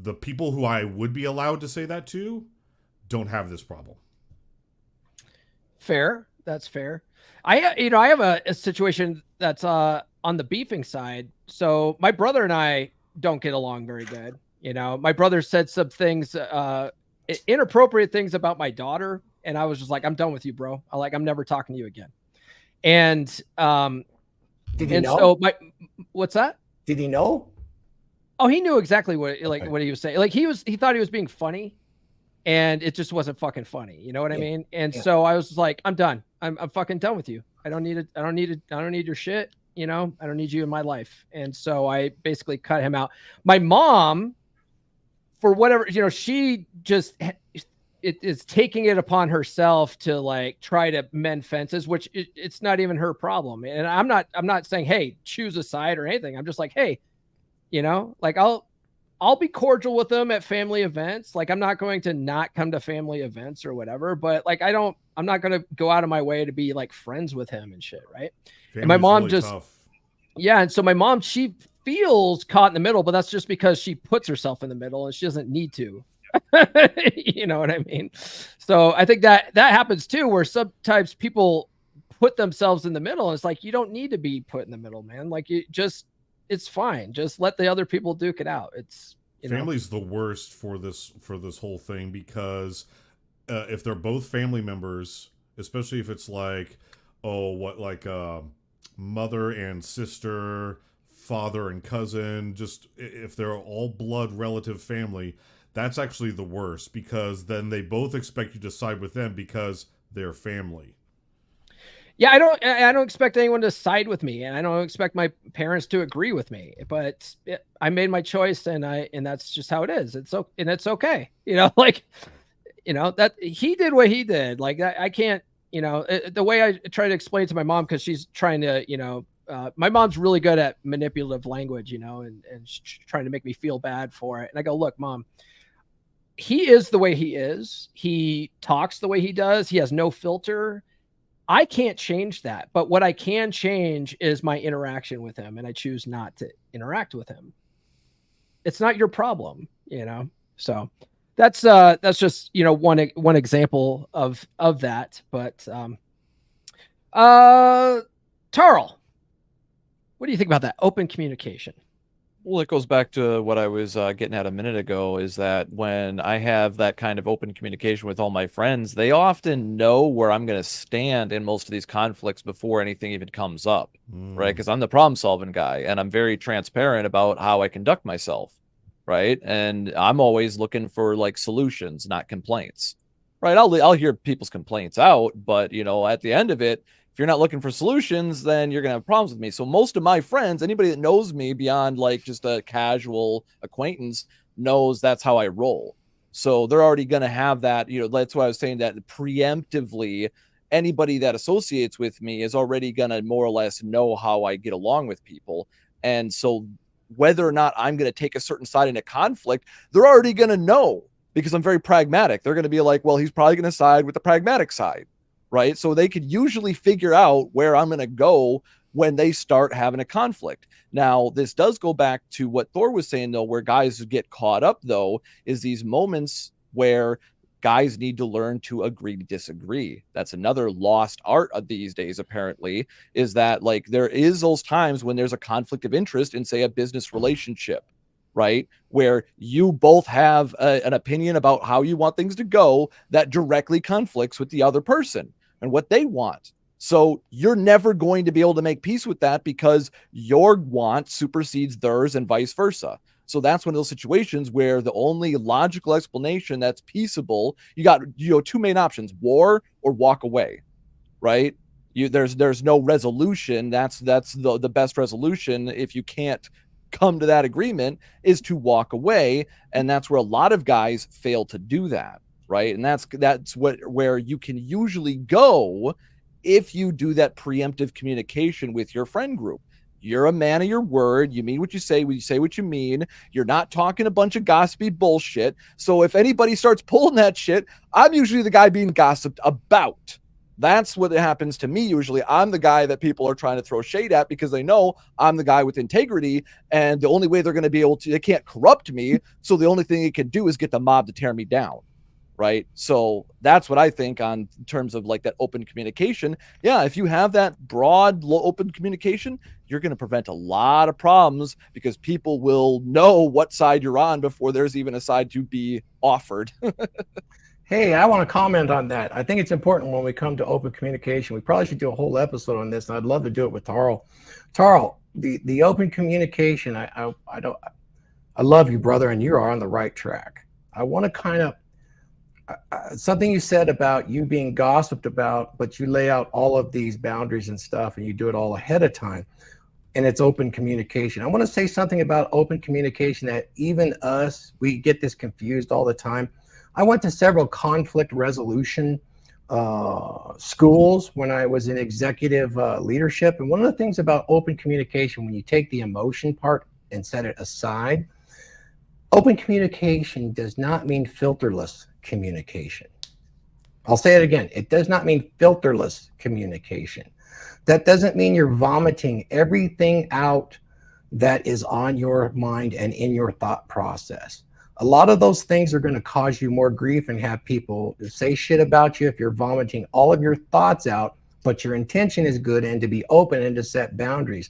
the people who I would be allowed to say that to don't have this problem. Fair. That's fair. I have a situation that's on the beefing side. So my brother and I don't get along very good. My brother said some things, inappropriate things about my daughter. And I was just like, I'm done with you, bro. I'm never talking to you again. And, did he know? So what's that? Did he know? Oh, he knew exactly what he was saying. Like he thought he was being funny, and it just wasn't fucking funny. You know what I mean? And so I was like, I'm done. I'm fucking done with you. I don't need your shit. you know, I don't need you in my life. And so I basically cut him out. My mom, for whatever, you know, she just is taking it upon herself to like try to mend fences, which it's not even her problem. And I'm not saying, hey, choose a side or anything. I'm just like, hey, you know, like I'll be cordial with them at family events. Like I'm not going to not come to family events or whatever, but like I'm not going to go out of my way to be like friends with him and shit. Right. Family's And my mom really just, tough. yeah. And so my mom, she feels caught in the middle, but that's just because she puts herself in the middle and she doesn't need to. You know what I mean? So I think that happens too, where sometimes people put themselves in the middle. And it's like, you don't need to be put in the middle, man. Like it's fine. Just let the other people duke it out. It's, you know. Family's the worst for this whole thing, because if they're both family members, especially if it's like, mother and sister, father and cousin, just if they're all blood relative family, that's actually the worst, because then they both expect you to side with them because they're family. Yeah, I don't expect anyone to side with me, and I don't expect my parents to agree with me. But I made my choice, and that's just how it is. It's okay. You know, like, you know, that he did what he did. Like I can't, you know, the way I try to explain to my mom, because she's trying to, you know, my mom's really good at manipulative language, you know, and she's trying to make me feel bad for it. And I go, look, Mom, he is the way he is. He talks the way he does. He has no filter. I can't change that. But what I can change is my interaction with him. And I choose not to interact with him. It's not your problem, you know? So that's just, you know, one example of that. But, Tarl, what do you think about that? Open communication. Well, it goes back to what I was getting at a minute ago, is that when I have that kind of open communication with all my friends, they often know where I'm going to stand in most of these conflicts before anything even comes up, right? Because I'm the problem-solving guy, and I'm very transparent about how I conduct myself, right? And I'm always looking for, like, solutions, not complaints, right? I'll hear people's complaints out, but, you know, at the end of it, if you're not looking for solutions, then you're going to have problems with me. So most of my friends, anybody that knows me beyond like just a casual acquaintance, knows that's how I roll. So they're already going to have that, you know, that's why I was saying that preemptively, anybody that associates with me is already going to more or less know how I get along with people. And so whether or not I'm going to take a certain side in a conflict, they're already going to know, because I'm very pragmatic. They're going to be like, well, he's probably going to side with the pragmatic side. Right. So they could usually figure out where I'm going to go when they start having a conflict. Now, this does go back to what Thor was saying, though, where guys get caught up, though, is these moments where guys need to learn to agree to disagree. That's another lost art of these days, apparently, is that like there is those times when there's a conflict of interest in, say, a business relationship. Right, where you both have an opinion about how you want things to go that directly conflicts with the other person and what they want. So you're never going to be able to make peace with that, because your want supersedes theirs and vice versa. So that's one of those situations where the only logical explanation that's peaceable, you got, you know, two main options: war or walk away. Right? There's no resolution. That's the best resolution. If you can't come to that agreement, is to walk away. And that's where a lot of guys fail to do that, right? And that's where you can usually go if you do that preemptive communication with your friend group. You're a man of your word. You mean what you say what you mean. You're not talking a bunch of gossipy bullshit. So if anybody starts pulling that shit, I'm usually the guy being gossiped about. That's what happens to me usually. I'm the guy that people are trying to throw shade at, because they know I'm the guy with integrity, and the only way they're going to be able to, they can't corrupt me. So the only thing they can do is get the mob to tear me down. Right. So that's what I think on terms of like that open communication. Yeah. If you have that broad, open communication, you're going to prevent a lot of problems, because people will know what side you're on before there's even a side to be offered. Hey, I want to comment on that. I think it's important when we come to open communication. We probably should do a whole episode on this, and I'd love to do it with Tarl. Tarl, the open communication, I love you, brother, and you are on the right track. I want to kind of, something you said about you being gossiped about, but you lay out all of these boundaries and stuff, and you do it all ahead of time. and it's open communication. I want to say something about open communication that even us, we get this confused all the time. I went to several conflict resolution schools when I was in executive leadership. And one of the things about open communication, when you take the emotion part and set it aside, open communication does not mean filterless communication. I'll say it again. It does not mean filterless communication. That doesn't mean you're vomiting everything out that is on your mind and in your thought process. A lot of those things are going to cause you more grief and have people say shit about you if you're vomiting all of your thoughts out, but your intention is good and to be open and to set boundaries.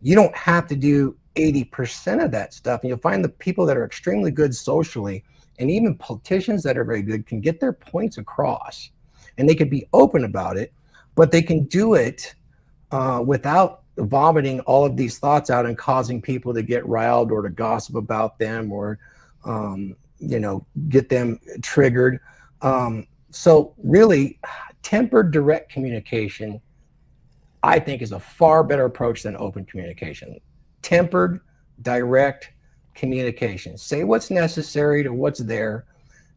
You don't have to do 80% of that stuff. And you'll find the people that are extremely good socially, and even politicians that are very good, can get their points across, and they could be open about it, but they can do it without vomiting all of these thoughts out and causing people to get riled or to gossip about them or get them triggered. So really, tempered direct communication, I think, is a far better approach than open communication. Tempered direct communication. Say what's necessary to what's there.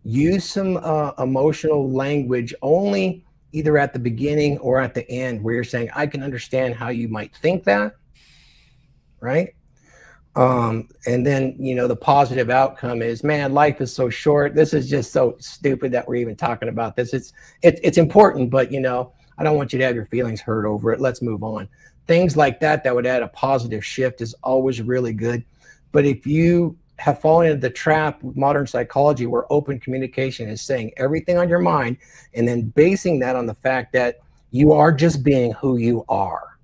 Use some emotional language only either at the beginning or at the end, where you're saying, I can understand how you might think that, right? And then, the positive outcome is, man, life is so short. This is just so stupid that we're even talking about this. It's important, but I don't want you to have your feelings hurt over it. Let's move on. Things like that would add a positive shift is always really good. But if you have fallen into the trap with modern psychology where open communication is saying everything on your mind and then basing that on the fact that you are just being who you are,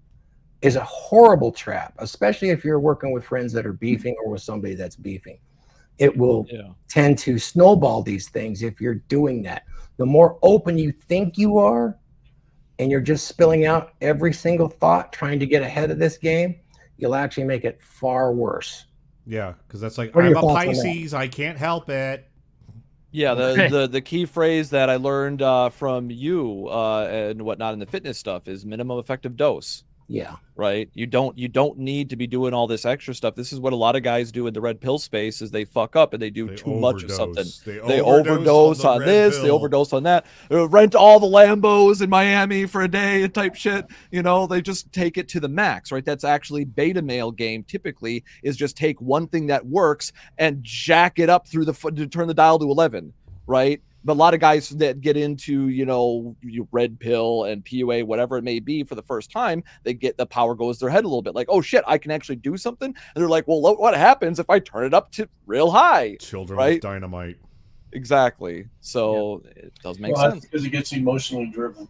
is a horrible trap, especially if you're working with friends that are beefing or with somebody that's beefing. It will tend to snowball these things if you're doing that. The more open you think you are, and you're just spilling out every single thought, trying to get ahead of this game, you'll actually make it far worse. Yeah, because that's like, What are I'm your a thoughts on that? Pisces, I can't help it. Yeah, the key phrase that I learned from you and whatnot in the fitness stuff is minimum effective dose. Yeah. Right. You don't need to be doing all this extra stuff. This is what a lot of guys do in the red pill space is they fuck up and they do too much of something. They overdose on this, they overdose on that. Rent all the Lambos in Miami for a day type shit. They just take it to the max, right? That's actually beta male game typically, is just take one thing that works and jack it up through to turn the dial to 11, right? But a lot of guys that get into, red pill and PUA, whatever it may be, for the first time, they get the power goes to their head a little bit. Like, oh shit, I can actually do something. And they're like, well, what happens if I turn it up to real high? Children right? with dynamite. Exactly. So it does make sense. Because it gets emotionally driven.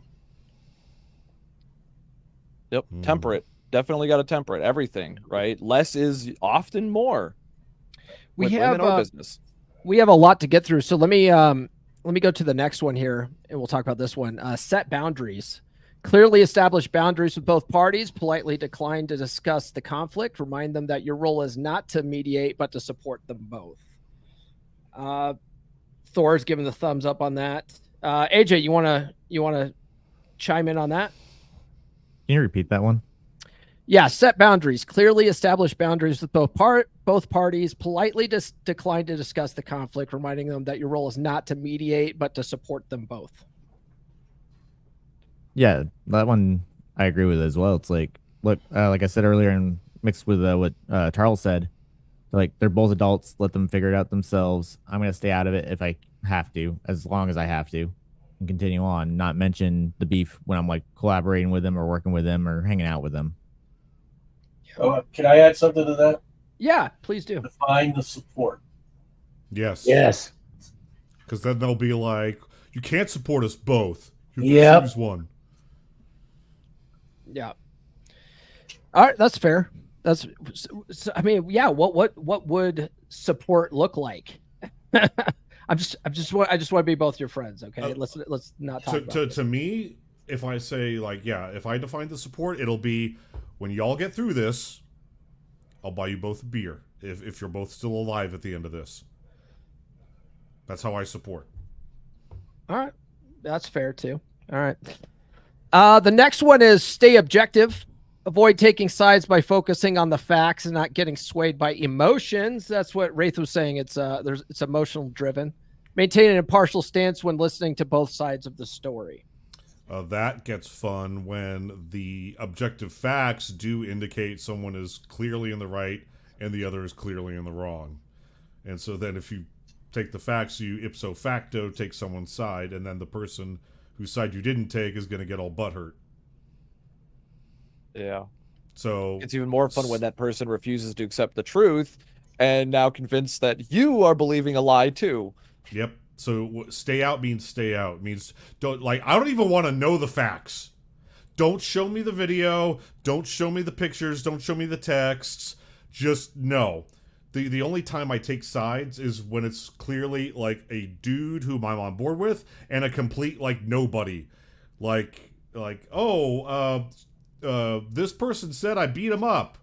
Yep. Temper it. Definitely got to temper it. Everything, right? Less is often more. We have business. We have a lot to get through. So let me go to the next one here, and we'll talk about this one. Set boundaries. Clearly establish boundaries with both parties. Politely decline to discuss the conflict. Remind them that your role is not to mediate, but to support them both. Thor's giving the thumbs up on that. AJ, you wanna chime in on that? Can you repeat that one? Yeah, set boundaries. Clearly establish boundaries with both parties. Politely decline to discuss the conflict, reminding them that your role is not to mediate, but to support them both. Yeah, that one I agree with as well. It's like, look, like I said earlier, and mixed with what Charles said, like, they're both adults. Let them figure it out themselves. I'm going to stay out of it if I have to, as long as I have to, and continue on, not mention the beef when I'm like collaborating with them or working with them or hanging out with them. Oh, can I add something to that? Yeah, please do. Define the support. Yes. Yes. Because then they'll be like, you can't support us both. You Yep. choose one. Yeah. All right, that's fair. I mean, yeah. What would support look like? I just want to be both your friends. Okay, let's not talk about this. To me, if I say like, if I define the support, it'll be, when y'all get through this, I'll buy you both a beer if you're both still alive at the end of this. That's how I support. All right, that's fair too. All right. The next one is stay objective. Avoid taking sides by focusing on the facts and not getting swayed by emotions. That's what Wraith was saying. It's emotional driven. Maintain an impartial stance when listening to both sides of the story. That gets fun when the objective facts do indicate someone is clearly in the right and the other is clearly in the wrong. And so then if you take the facts, you ipso facto take someone's side, and then the person whose side you didn't take is going to get all butthurt. Yeah. So It's even more fun when that person refuses to accept the truth and now convinced that you are believing a lie too. Yep. So stay out means stay out. Means don't, like, I don't even want to know the facts. Don't show me the video. Don't show me the pictures. Don't show me the texts. Just no. The only time I take sides is when it's clearly like a dude whom I'm on board with and a complete like nobody. Like this person said I beat him up.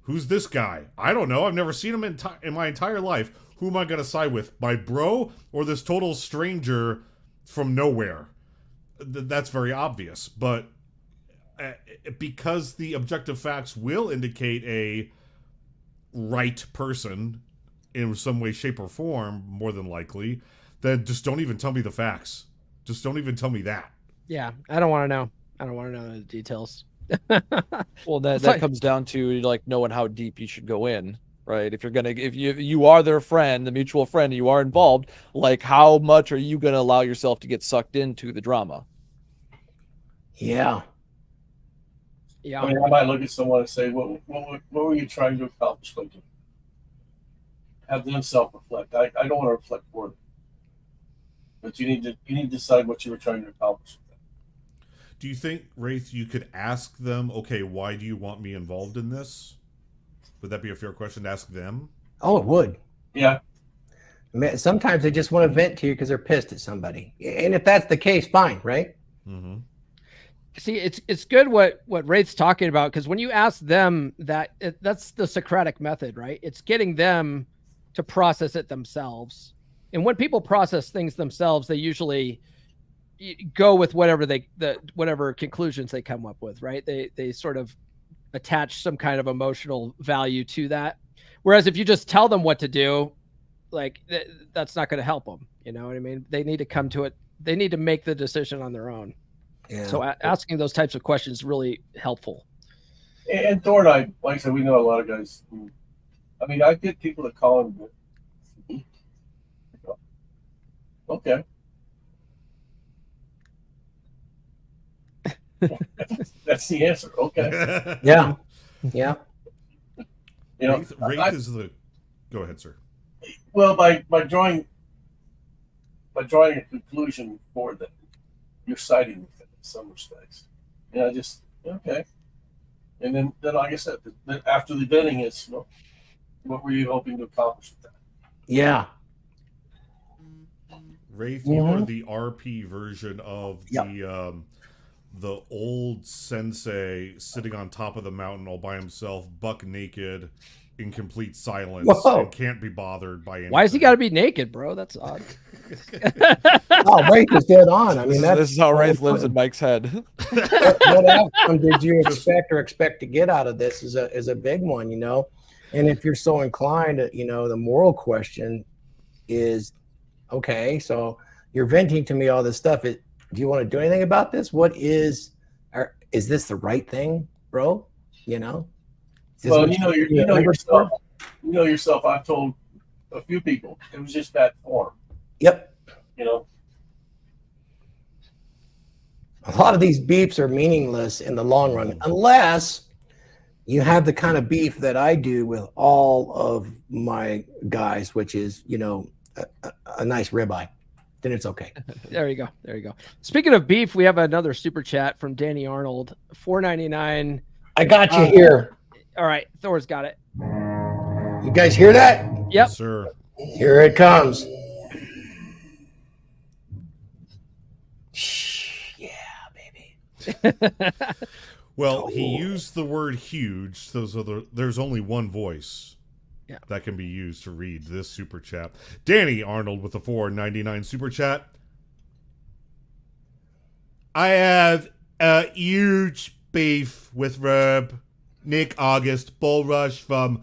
Who's this guy? I don't know. I've never seen him in my entire life. Who am I going to side with? My bro or this total stranger from nowhere? That's very obvious. But because the objective facts will indicate a right person in some way, shape, or form, more than likely, then just don't even tell me the facts. Just don't even tell me that. Yeah, I don't want to know. I don't want to know the details. Well, that comes down to like knowing how deep you should go in. Right. If you are their friend, the mutual friend, you are involved, like how much are you going to allow yourself to get sucked into the drama? Yeah. Yeah. I mean, I might look at someone and say, what were you trying to accomplish by doing it? Have them self-reflect. I don't want to reflect for them. But you need to decide what you were trying to accomplish. Do you think, Wraith, you could ask them, okay, why do you want me involved in this? Would that be a fair question to ask them? Oh, it would. Yeah. Sometimes they just want to vent to you because they're pissed at somebody. And if that's the case, fine, right? Mm-hmm. See, it's good what Wraith's talking about, because when you ask them that, that's the Socratic method, right? It's getting them to process it themselves. And when people process things themselves, they usually go with whatever conclusions they come up with, right? They sort of attach some kind of emotional value to that. Whereas if you just tell them what to do, like that's not going to help them. You know what I mean? They need to come to it. They need to make the decision on their own. Yeah. So asking those types of questions is really helpful. And Thor and I, like I said, we know a lot of guys who, I mean, I get people that call him, okay. That's the answer. Okay. Yeah. Yeah. You know, Wraith is the. Go ahead, sir. Well, by drawing a conclusion for them, you're siding with them in some respects. And I just okay. And then like I said, then after the vetting is, well, what were you hoping to accomplish with that? Yeah. Wraith, you are the RP version of the old sensei sitting on top of the mountain all by himself, buck naked, in complete silence, and can't be bothered by anything. Why has he got to be naked, bro? That's odd. Oh, Wraith is dead on. I mean, this is how Wraith lives in Mike's head. What outcome did you expect to get out of this is a big one, you know? And if you're so inclined, you know, the moral question is, okay, so you're venting to me all this stuff. Do you want to do anything about this? Is this the right thing, bro? You know? Well, you know yourself. You know yourself. I've told a few people it was just bad form. Yep. You know, a lot of these beefs are meaningless in the long run, unless you have the kind of beef that I do with all of my guys, which is, you know, a nice ribeye. Then it's okay. There you go. There you go. Speaking of beef, we have another super chat from Danny Arnold, $4.99. I got you here. All right, Thor's got it. You guys hear that? Yep. Yes, sir. Here it comes. Yeah, baby. Well, he used the word huge, so there's only one voice that can be used to read this super chat. Danny Arnold with the $4.99 super chat. I have a huge beef with Verb, Nick August, Bull Rush from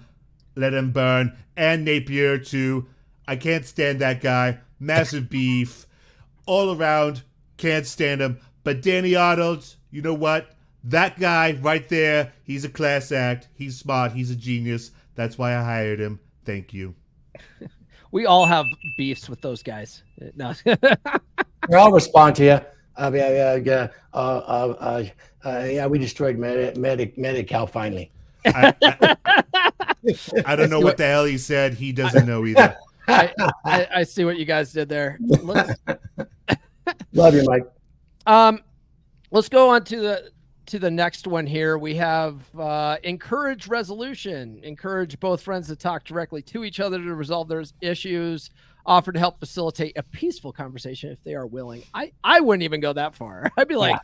Let 'Em Burn, and Napier too. I can't stand that guy. Massive beef. All around, can't stand him. But Danny Arnold, you know what? That guy right there, he's a class act. He's smart. He's a genius. That's why I hired him. Thank you. We all have beefs with those guys. No. I'll respond to you. Yeah, we destroyed Medi-Cal finally. I don't know what the hell he said. He doesn't know either. I see what you guys did there. Love you, Mike. Let's go on to the next one here. We have encourage resolution. Encourage both friends to talk directly to each other to resolve their issues. Offer to help facilitate a peaceful conversation if they are willing. I wouldn't even go that far. I'd be like,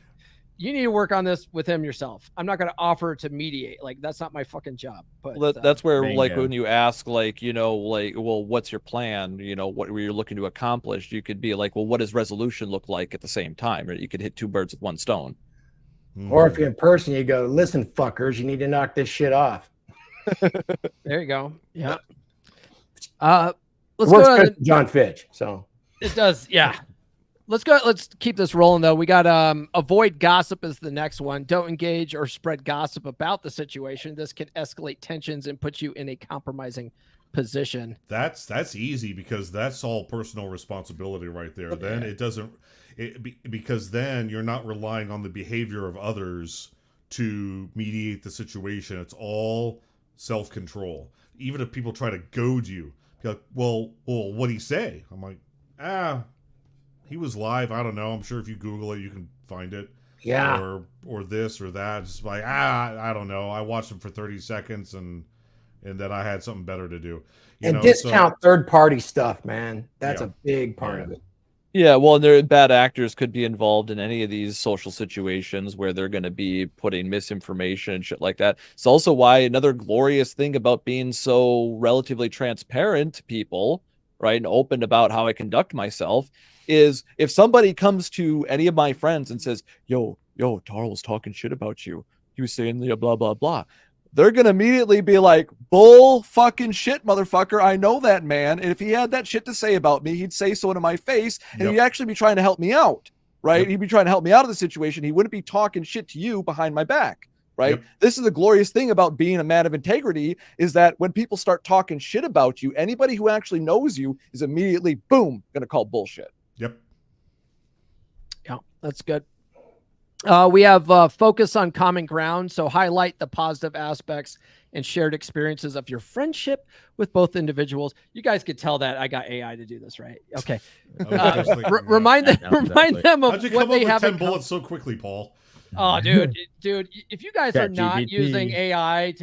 you need to work on this with him yourself. I'm not going to offer to mediate. Like, that's not my fucking job. But that's where, like, when you ask, like, you know, like, well, what's your plan? You know, what you're looking to accomplish? You could be like, well, what does resolution look like at the same time? Or you could hit two birds with one stone. Or if you're in person, you go, listen, fuckers, you need to knock this shit off. There you go. Yeah. Let's go to John Fitch. So it does. Yeah. Let's go. Let's keep this rolling, though. We got avoid gossip is the next one. Don't engage or spread gossip about the situation. This can escalate tensions and put you in a compromising position. That's easy because that's all personal responsibility right there. Okay. Then it doesn't, because then you're not relying on the behavior of others to mediate the situation. It's all self-control. Even if people try to goad you, be like, well, what'd he say? I'm like, he was live. I don't know. I'm sure if you Google it, you can find it. Yeah. Or this or that. It's like, I don't know. I watched him for 30 seconds and then I had something better to do. Discount third-party stuff, man. That's a big part of it. Yeah, well, bad actors could be involved in any of these social situations where they're going to be putting misinformation and shit like that. It's also why another glorious thing about being so relatively transparent to people, right, and open about how I conduct myself is if somebody comes to any of my friends and says, yo, Tar was talking shit about you. He was saying blah, blah, blah. They're going to immediately be like, bull fucking shit, motherfucker. I know that man. And if he had that shit to say about me, he'd say so to my face and he'd actually be trying to help me out, right? He'd be trying to help me out of the situation. He wouldn't be talking shit to you behind my back, right? This is the glorious thing about being a man of integrity is that when people start talking shit about you, anybody who actually knows you is immediately, boom, going to call bullshit. Yep. Yeah, that's good. We have focus on common ground. So highlight the positive aspects and shared experiences of your friendship with both individuals. You guys could tell that I got AI to do this, right? Okay. Remind them of How'd you what come they up have with in 10 bullets so quickly, Paul? Oh, dude, if you guys are not ChatGPT. using AI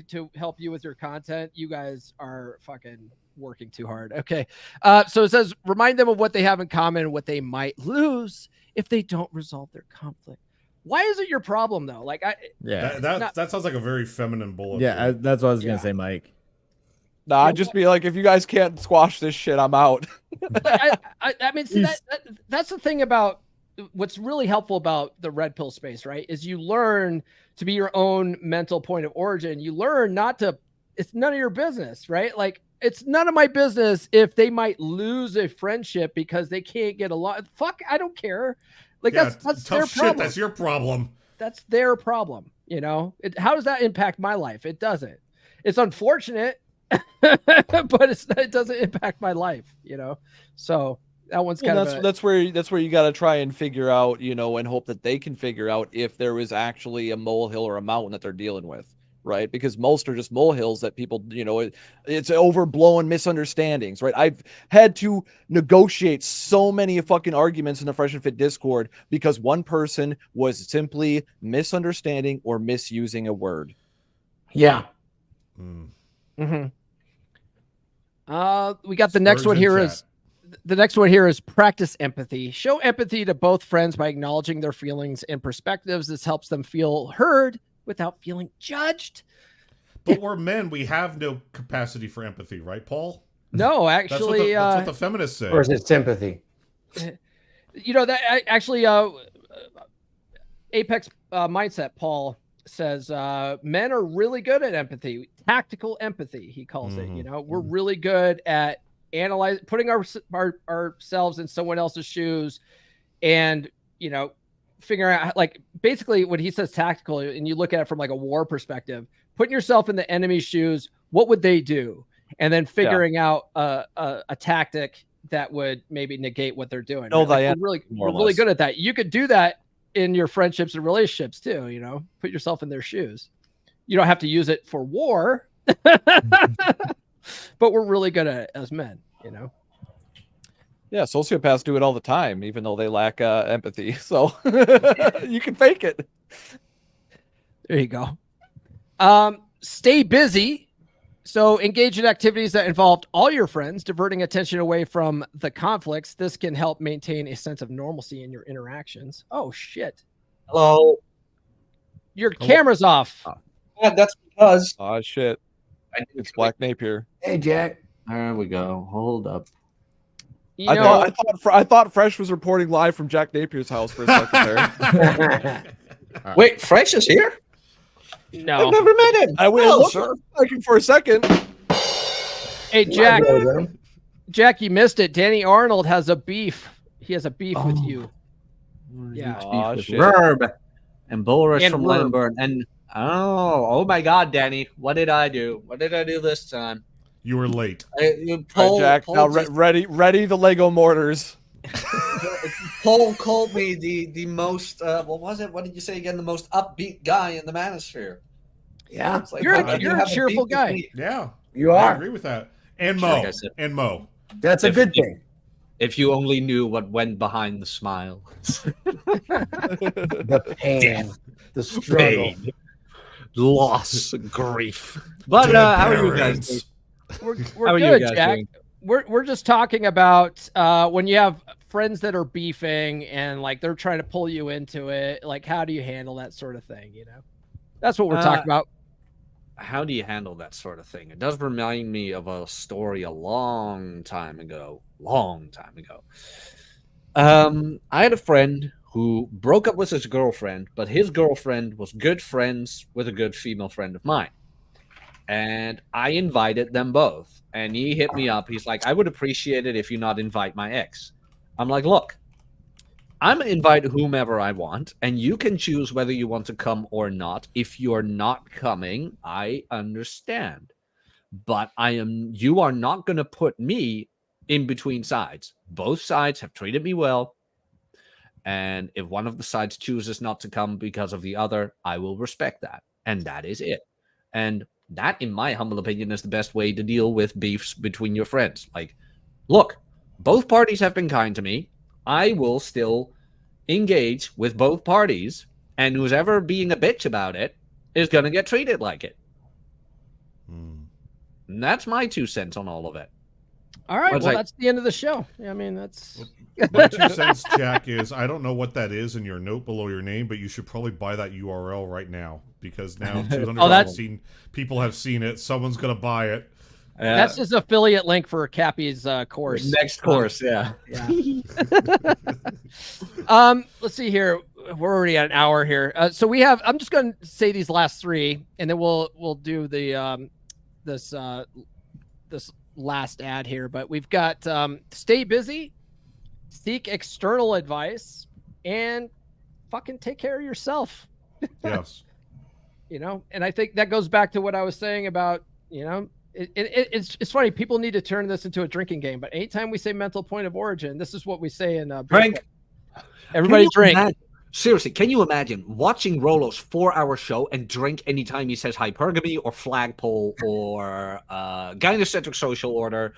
to help you with your content, you guys are fucking working too hard. Okay. So it says, remind them of what they have in common and what they might lose if they don't resolve their conflict. Why is it your problem though? Like, that sounds like a very feminine bullet. Yeah, that's what I was gonna say, Mike. Nah, I'd just be like, if you guys can't squash this shit, I'm out. I mean, see, that's the thing about what's really helpful about the red pill space, right? Is you learn to be your own mental point of origin. You learn not to, it's none of your business, right? Like, it's none of my business if they might lose a friendship because they can't get along. Fuck, I don't care. Like, that's their problem. That's your problem. That's their problem. You know, how does that impact my life? It doesn't. It's unfortunate, but it doesn't impact my life, you know? So that one's kind of that's where you got to try and figure out, you know, and hope that they can figure out if there is actually a molehill or a mountain that they're dealing with. Right, because most are just molehills that people, you know, it's overblown misunderstandings. Right, I've had to negotiate so many fucking arguments in the Fresh and Fit Discord because one person was simply misunderstanding or misusing a word. Yeah. We got the next one here is the next one here is practice empathy. Show empathy to both friends by acknowledging their feelings and perspectives. This helps them feel heard without feeling judged. But we're men. We have no capacity for empathy, right, Paul? No, actually. That's what the feminists say. Or is it sympathy? You know, that actually, Apex Mindset, Paul says men are really good at empathy, tactical empathy, he calls it. You know, we're really good at analyzing, putting ourselves in someone else's shoes, and you know, figuring out, like, basically when he says tactical, and you look at it from like a war perspective, putting yourself in the enemy's shoes, what would they do, and then figuring out a tactic that would maybe negate what they're doing. No, right? Like, we're really good at that. You could do that in your friendships and relationships too, you know, put yourself in their shoes. You don't have to use it for war, but we're really good at it as men, you know? Yeah, sociopaths do it all the time, even though they lack empathy. So you can fake it. There you go. Stay busy. So engage in activities that involved all your friends, diverting attention away from the conflicts. This can help maintain a sense of normalcy in your interactions. Oh, shit. Hello. Your camera's off. Yeah, that's because Oh, shit. It's Black Napier. Hey, Jack. There we go. Hold up. You know, I thought Fresh was reporting live from Jack Napier's house for a second there. Wait, Fresh is here? no. I've never met him. I will look like for a second. Hey, Jack, you missed it. Danny Arnold has a beef. He has a beef with you. Yeah. Oh, shit. Verb and Boris And from Verb. Lemberg. And oh my God, Danny, what did I do? What did I do this time? You were late. All right, Jack, now ready the Lego mortars. Paul called me the most what was it? What did you say again? The most upbeat guy in the manosphere. Yeah, It's like, You're how can you a have cheerful beef with guy. me? Yeah, you I are. agree with that. And Like Mo. I said. And Mo. That's a If- good thing. If you only knew what went behind the smile. The pain, the struggle. Pain, loss, grief. But how are you guys doing? We're How are you good, guys Jack. doing? We're just talking about when you have friends that are beefing and like they're trying to pull you into it. Like, how do you handle that sort of thing? You know, that's what we're talking about. How do you handle that sort of thing? It does remind me of a story a long time ago. I had a friend who broke up with his girlfriend, but his girlfriend was good friends with a good female friend of mine. And I invited them both. And he hit me up. He's like, I would appreciate it if you not invite my ex. I'm like, look, I'm going to invite whomever I want, and you can choose whether you want to come or not. If you're not coming, I understand. But you are not going to put me in between sides. Both sides have treated me well. And if one of the sides chooses not to come because of the other, I will respect that. And that is it. And that, in my humble opinion, is the best way to deal with beefs between your friends. Like, look, both parties have been kind to me. I will still engage with both parties, and who's ever being a bitch about it is going to get treated like it. And that's my 2 cents on all of it. All right, What's well, like- that's the end of the show. I mean, that's My 2 cents, Jack, is I don't know what that is in your note below your name, but you should probably buy that URL right now because now 200 people have seen it. Someone's going to buy it. that's his affiliate link for Cappy's course. Next course, yeah. Yeah. Let's see here. We're already at an hour here. So we have. I'm just going to say these last 3, and then we'll do the this last ad here. But we've got stay busy, seek external advice, and fucking take care of yourself. Yes. You know, and I think that goes back to what I was saying about, you know, it's funny. People need to turn this into a drinking game, but anytime we say mental point of origin, this is what we say in Drink. Everybody drink. Seriously, can you imagine watching Rolo's 4-hour show and drink anytime he says hypergamy or flagpole or gynocentric social order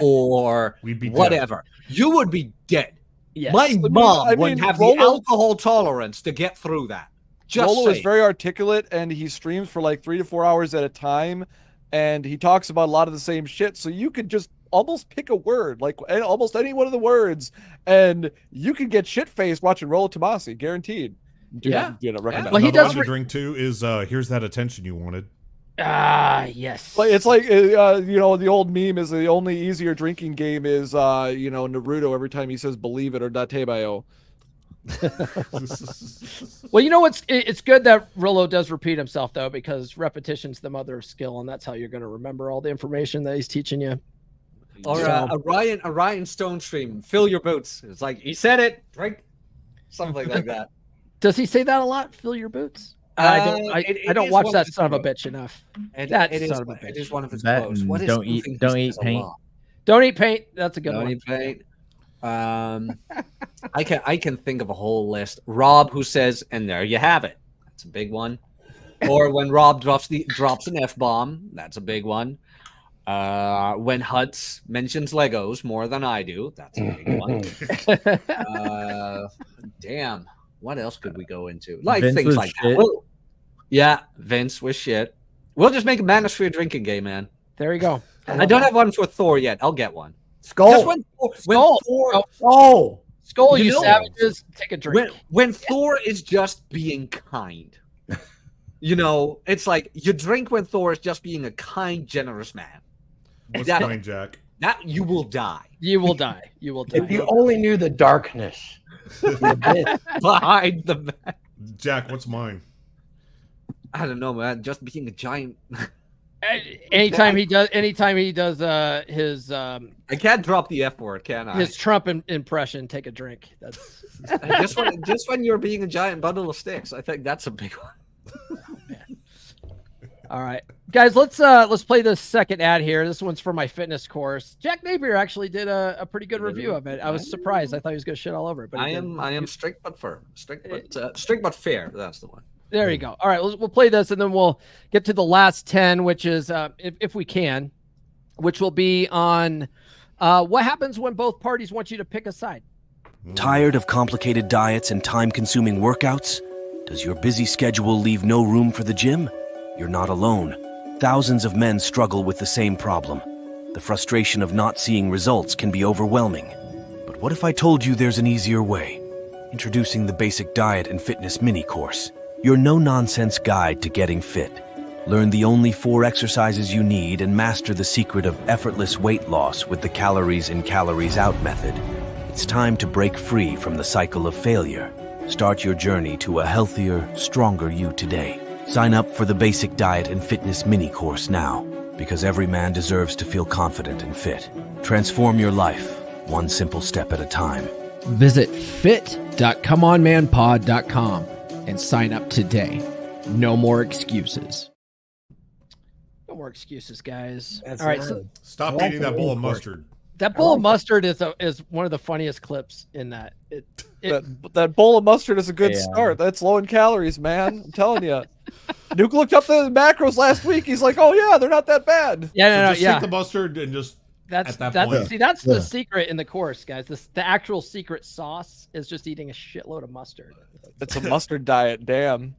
or We'd be dead. whatever? You would be dead. Yes. My mom I wouldn't mean, have Rolo- the alcohol tolerance to get through that. Just Rolo is saying. very articulate, and he streams for like 3 to 4 hours at a time, and he talks about a lot of the same shit. So you could just almost pick a word, like almost any one of the words, and you could get shit-faced watching Rolo Tomasi, guaranteed. Do not recommend. Well, he Another does one to drink too is here's that attention you wanted. Yes. Like, it's like you know, the old meme is the only easier drinking game is you know, Naruto every time he says believe it or datebayo. Well, you know what's it's good that Rillo does repeat himself though, because repetition's the mother of skill, and that's how you're going to remember all the information that he's teaching you. Or a Ryan Stone stream, fill your boots. It's like he said it, drink, something like that. Does he say that a lot? Fill your boots. I don't watch that son of a bitch enough. It It is one of his That quotes. and What is don't something eat- don't he eat says a paint. lot? Don't eat paint. That's a good Don't one. eat paint. I can think of a whole list. Rob, who says, "And there you have it." That's a big one. Or when Rob drops an F-bomb, that's a big one. When Huds mentions Legos more than I do, that's a big one. Damn, what else could we go into? Like Vince things was like shit. that. Yeah, Vince was shit. We'll just make a Manosphere drinking game, man. There you go. I don't have one for Thor yet. I'll get one. Skull. Just when Skull. Thor, Oh, Skull, You you know- savages, take a drink. when Thor is just being kind. It's like you drink when Thor is just being a kind, generous man. What's That- fine, Jack? That you will die You will die. You will die. if you only knew the darkness. the abyss. behind the man. Jack, what's mine? I don't know, man. Just being a giant. Anytime he does his I can't drop the F word, can I? his Trump impression, take a drink. That's just when you're being a giant bundle of sticks, I think that's a big one. all right, guys. Let's play this second ad here. This one's for my fitness course. Jack Napier actually did a pretty good review of it. I was surprised. I thought he was going to shit all over it, but he I didn't. am strict but firm. Strict but fair. That's the one. There you go. All right, we'll play this, and then we'll get to the last 10, which is, if we can, which will be on what happens when both parties want you to pick a side. Tired of complicated diets and time-consuming workouts? Does your busy schedule leave no room for the gym? You're not alone. Thousands of men struggle with the same problem. The frustration of not seeing results can be overwhelming. But what if I told you there's an easier way? Introducing the Basic Diet and Fitness Mini Course. Your no-nonsense guide to getting fit. Learn the only 4 exercises you need and master the secret of effortless weight loss with the calories in, calories out method. It's time to break free from the cycle of failure. Start your journey to a healthier, stronger you today. Sign up for the Basic Diet and Fitness Mini Course now, because every man deserves to feel confident and fit. Transform your life, one simple step at a time. Visit fit.comeonmanpod.com and sign up today. No more excuses. No more excuses, guys. That's All right, right. so Stop eating that bowl of mustard. that bowl of mustard is one of the funniest clips in that. That bowl of mustard is a good Yeah. start. That's low in calories, man. I'm telling you. Nuke looked up the macros last week. He's like, "Oh yeah, they're not that bad." Yeah, Just take the mustard and just That's at that that's point. see that's the Yeah. secret in the course, guys. The actual secret sauce is just eating a shitload of mustard. It's a mustard diet. Damn.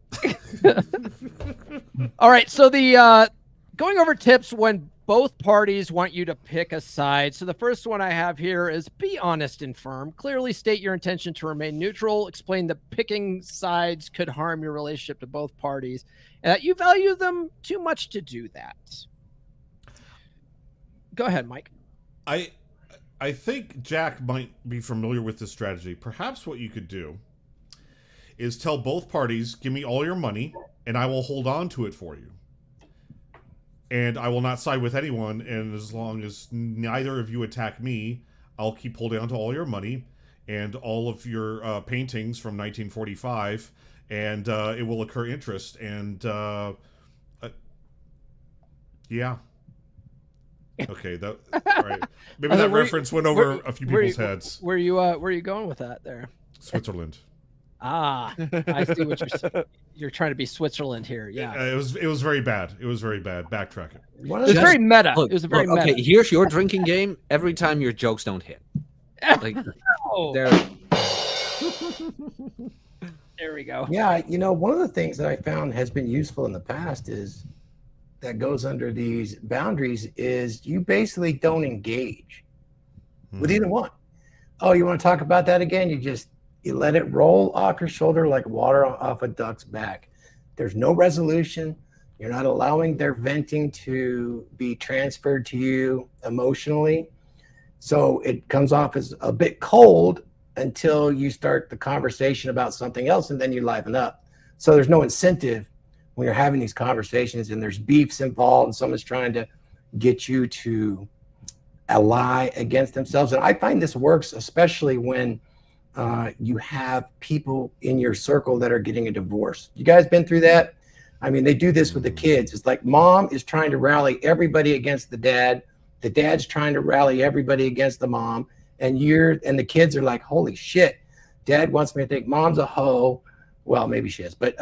All right, so the going over tips when both parties want you to pick a side. So the first one I have here is be honest and firm. Clearly state your intention to remain neutral. Explain that picking sides could harm your relationship to both parties, and that you value them too much to do that. Go ahead, Mike. I think Jack might be familiar with this strategy. Perhaps what you could do is tell both parties, give me all your money, and I will hold on to it for you. And I will not side with anyone, and as long as neither of you attack me, I'll keep holding on to all your money and all of your paintings from 1945, and it will accrue interest. And yeah. Okay, that all right. Maybe that reference went over a few people's heads. Where you going with that there? Switzerland. Ah, I see what you're trying to be Switzerland here. Yeah, It was very bad. It was very bad. Backtrack it. One it of was the- very meta. Look, It was a very look, meta. okay, here's your drinking game. Every time your jokes don't hit. Like, Oh, there. there we go. Yeah, one of the things that I found has been useful in the past is that goes under these boundaries is you basically don't engage with either one. Oh, you want to talk about that again? You let it roll off your shoulder like water off a duck's back. There's no resolution. You're not allowing their venting to be transferred to you emotionally. So it comes off as a bit cold until you start the conversation about something else, and then you liven up. So there's no incentive when you're having these conversations and there's beefs involved and someone's trying to get you to ally against themselves. And I find this works especially when you have people in your circle that are getting a divorce. You guys been through that? I mean, they do this with the kids. It's like mom is trying to rally everybody against the dad. The dad's trying to rally everybody against the mom. And the kids are like, holy shit, dad wants me to think mom's a hoe. Well, maybe she is, but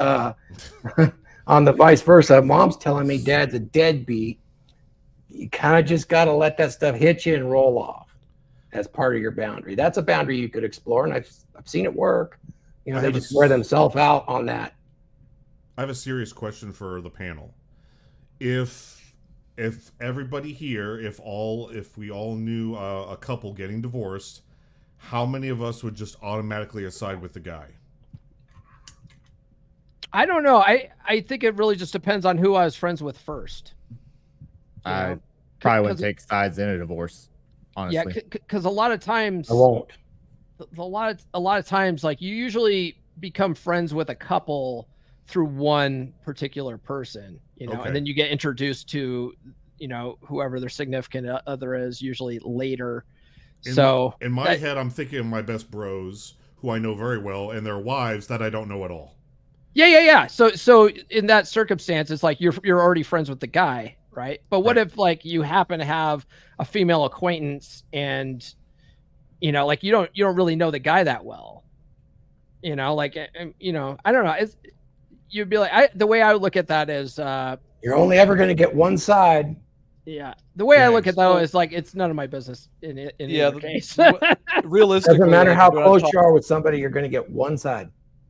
on the vice versa, mom's telling me dad's a deadbeat. You kind of just got to let that stuff hit you and roll off as part of your boundary. That's a boundary you could explore, and I've seen it work. You know, they just wear themselves out on that. I have a serious question for the panel. If everybody here, if we all knew a couple getting divorced, how many of us would just automatically side with the guy? I don't know. I think it really just depends on who I was friends with first. I probably wouldn't take sides in a divorce, honestly. Yeah, because a lot of times I won't. A lot of times, like, you usually become friends with a couple through one particular person, you know, Okay. and then you get introduced to, you know, whoever their significant other is usually later. In my head, I'm thinking of my best bros who I know very well and their wives that I don't know at all. Yeah. So in that circumstance, it's like you're already friends with the guy, right? But what if, like, you happen to have a female acquaintance and, you know, like, you don't really know the guy that well, you know, like, you know, I don't know. You'd be like, the way I would look at that is, You're only ever going to get one side. yeah. The way I look at that is like, it's none of my business in either case. Realistically, Doesn't matter like, how if you wanna close talk- you are with somebody, you're going to get one side.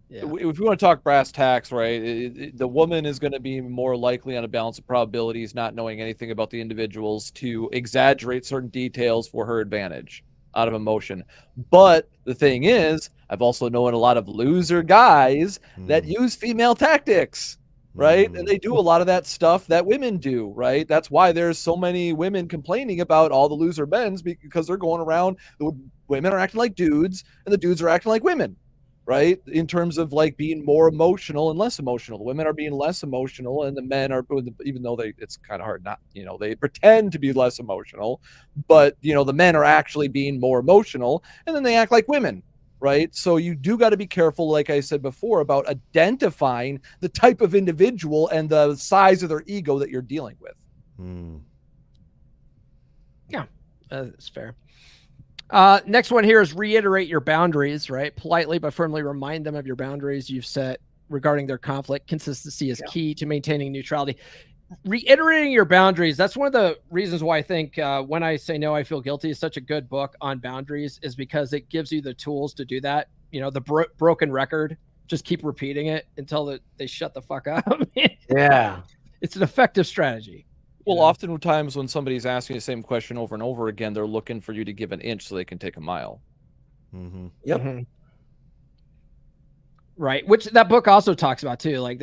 Yeah. If you want to talk brass tacks, right, the woman is going to be more likely on a balance of probabilities, not knowing anything about the individuals, to exaggerate certain details for her advantage out of emotion. But the thing is, I've also known a lot of loser guys that use female tactics, right? And they do a lot of that stuff that women do, right? That's why there's so many women complaining about all the loser men's, because they're going around, the women are acting like dudes and the dudes are acting like women, right? In terms of, like, being more emotional and less emotional. The women are being less emotional and the men are, even though it's kind of hard not, you know, they pretend to be less emotional, but, you know, the men are actually being more emotional and then they act like women, right? So you do got to be careful, like I said before, about identifying the type of individual and the size of their ego that you're dealing with. Yeah, that's fair. Next one here is reiterate your boundaries, right? Politely but firmly remind them of your boundaries you've set regarding their conflict. Consistency is key to maintaining neutrality. Reiterating your boundaries, that's one of the reasons why I think When I Say No, I Feel Guilty is such a good book on boundaries, is because it gives you the tools to do that. You know, the broken record, just keep repeating it until they shut the fuck up. Yeah. It's an effective strategy. Well, oftentimes when somebody's asking the same question over and over again, they're looking for you to give an inch so they can take a mile. Yep. Right, which that book also talks about too. Like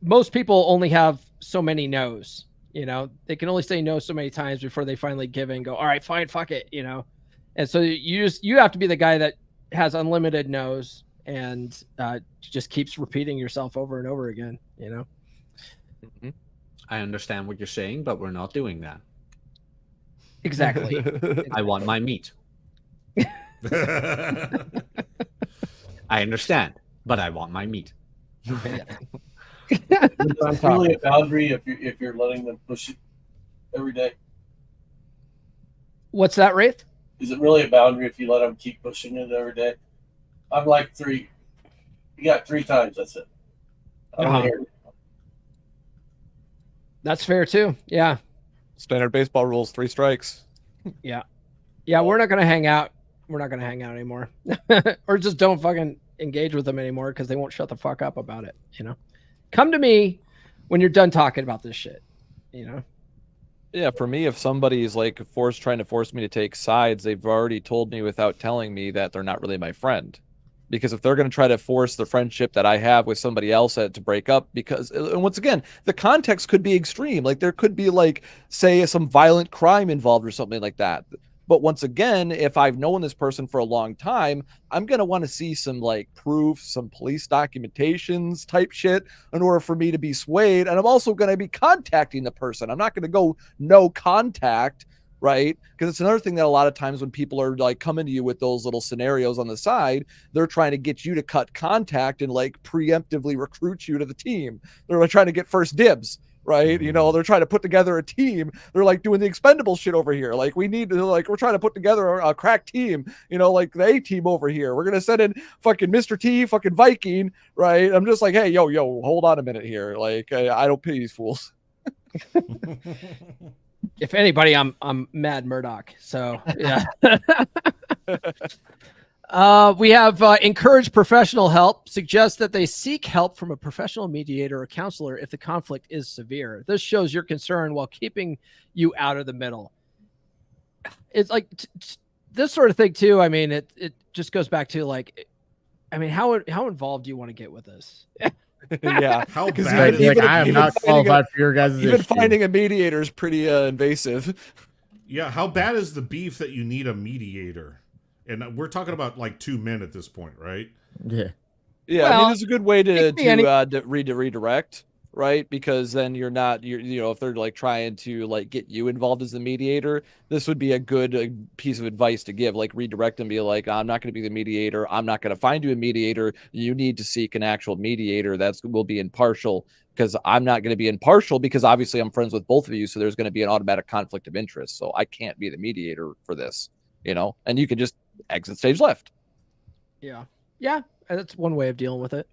most people only have so many no's. You know, they can only say no so many times before they finally give in and go, all right, fine, fuck it. You know, and so you have to be the guy that has unlimited no's and just keeps repeating yourself over and over again. You know. I understand what you're saying, but we're not doing that. Exactly. I want my meat. I understand, but I want my meat. It's really a boundary if you're letting them push it every day. What's that, Wraith? Is it really a boundary if you let them keep pushing it every day? I'm like 3. You got 3 times. That's it. I don't hear it. That's fair too. Yeah. Standard baseball rules, 3 strikes. Yeah. We're not going to hang out. We're not going to hang out anymore. Or just don't fucking engage with them anymore because they won't shut the fuck up about it. You know, come to me when you're done talking about this shit, you know? Yeah, for me, if somebody's like trying to force me to take sides, they've already told me without telling me that they're not really my friend. Because if they're going to try to force the friendship that I have with somebody else to break up, and once again, the context could be extreme. Like there could be, like, say, some violent crime involved or something like that. But once again, if I've known this person for a long time, I'm going to want to see some like proof, some police documentations type shit in order for me to be swayed. And I'm also going to be contacting the person. I'm not going to go no contact, right? Because it's another thing that a lot of times when people are like coming to you with those little scenarios on the side, they're trying to get you to cut contact and like preemptively recruit you to the team. They're like trying to get first dibs. Right. You know, they're trying to put together a team. They're like doing the expendable shit over here. Like we're trying to put together a crack team, you know, like the A team over here. We're going to send in fucking Mr. T, fucking Viking. Right. I'm just like, hey, yo, hold on a minute here. Like, I don't pity these fools. If anybody, I'm Mad Murdoch. So yeah. We have encourage professional help, suggest that they seek help from a professional mediator or counselor if the conflict is severe. This shows your concern while keeping you out of the middle. It's like this sort of thing too. I mean, it just goes back to like, I mean, how involved do you want to get with this? Yeah. How bad is like, I am not qualified for your guys' even issue. finding a mediator is pretty invasive. Yeah, how bad is the beef that you need a mediator? And we're talking about like 2 men at this point, right? Yeah. Yeah, I Well, mean, it's a good way to any- redirect, right? Because then you know, if they're like trying to like get you involved as the mediator, this would be a good piece of advice to give, like redirect and be like, I'm not going to be the mediator. I'm not going to find you a mediator. You need to seek an actual mediator will be impartial, because I'm not going to be impartial because obviously I'm friends with both of you. So there's going to be an automatic conflict of interest. So I can't be the mediator for this, you know, and you can just exit stage left. Yeah. That's one way of dealing with it.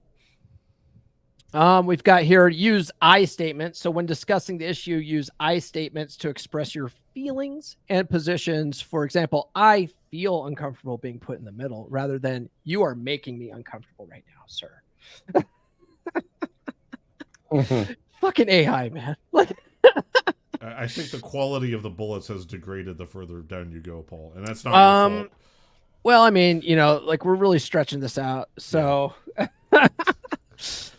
We've got here, use I statements. So when discussing the issue, use I statements to express your feelings and positions. For example, I feel uncomfortable being put in the middle, rather than you are making me uncomfortable right now, sir. Fucking AI, man. Like, I think the quality of the bullets has degraded the further down you go, Paul, and that's not your fault. well, I mean, you know, like we're really stretching this out. So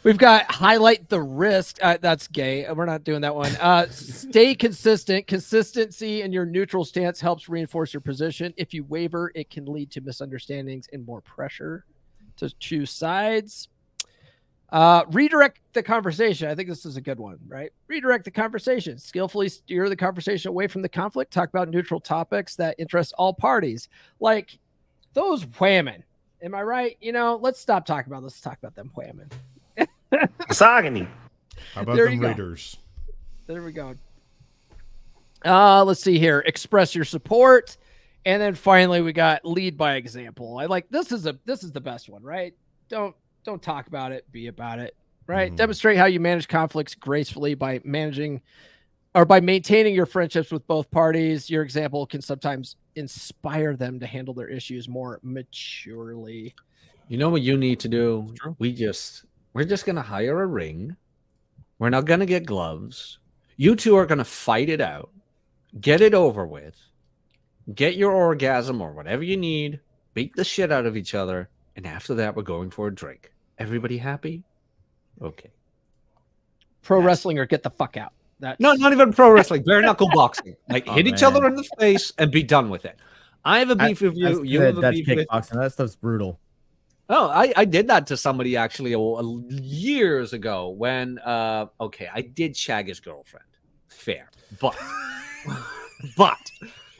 we've got highlight the risk. That's gay. We're not doing that one. Stay consistent. Consistency in your neutral stance helps reinforce your position. If you waver, it can lead to misunderstandings and more pressure to choose sides. Redirect the conversation. I think this is a good one, right? Redirect the conversation. Skillfully steer the conversation away from the conflict. Talk about neutral topics that interest all parties. Like those whamming. Am I right? You know, let's stop talking about this. Let's talk about them whamming. Misogyny. How about There them you go. Raiders? There we go. Let's see here. Express your support. And then finally we got lead by example. I like this is the best one, right? Don't talk about it, be about it, right? Demonstrate how you manage conflicts gracefully by maintaining your friendships with both parties. Your example can sometimes inspire them to handle their issues more maturely. You know what you need to do? We're just going to hire a ring. We're not going to get gloves. You two are going to fight it out. Get it over with. Get your orgasm or whatever you need. Beat the shit out of each other. And after that, we're going for a drink. Everybody happy? Okay. Pro wrestling or get the fuck out. That's... No, not even pro wrestling. Bare knuckle boxing. Like hit each other in the face and be done with it. I have a beef with you. You have a beef with... That stuff's brutal. Oh, I did that to somebody actually years ago when okay, I did shag his girlfriend. Fair. But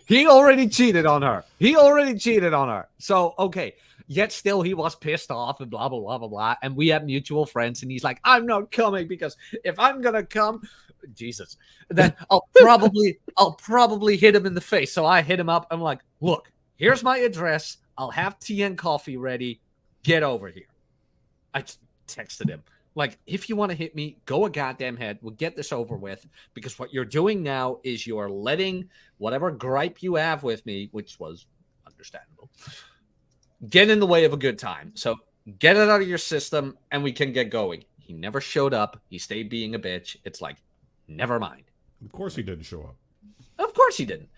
he already cheated on her. So okay. Yet still he was pissed off and blah, blah, blah, blah, blah. And we have mutual friends. And he's like, I'm not coming because if I'm going to come, Jesus, then I'll probably hit him in the face. So I hit him up. I'm like, look, here's my address. I'll have tea and coffee ready. Get over here. I just texted him. Like, if you want to hit me, go a goddamn head. We'll get this over with. Because what you're doing now is you're letting whatever gripe you have with me, which was understandable, get in the way of a good time. So get it out of your system and we can get going. He never showed up. He stayed being a bitch. It's like, never mind. Of course he didn't show up. Of course he didn't.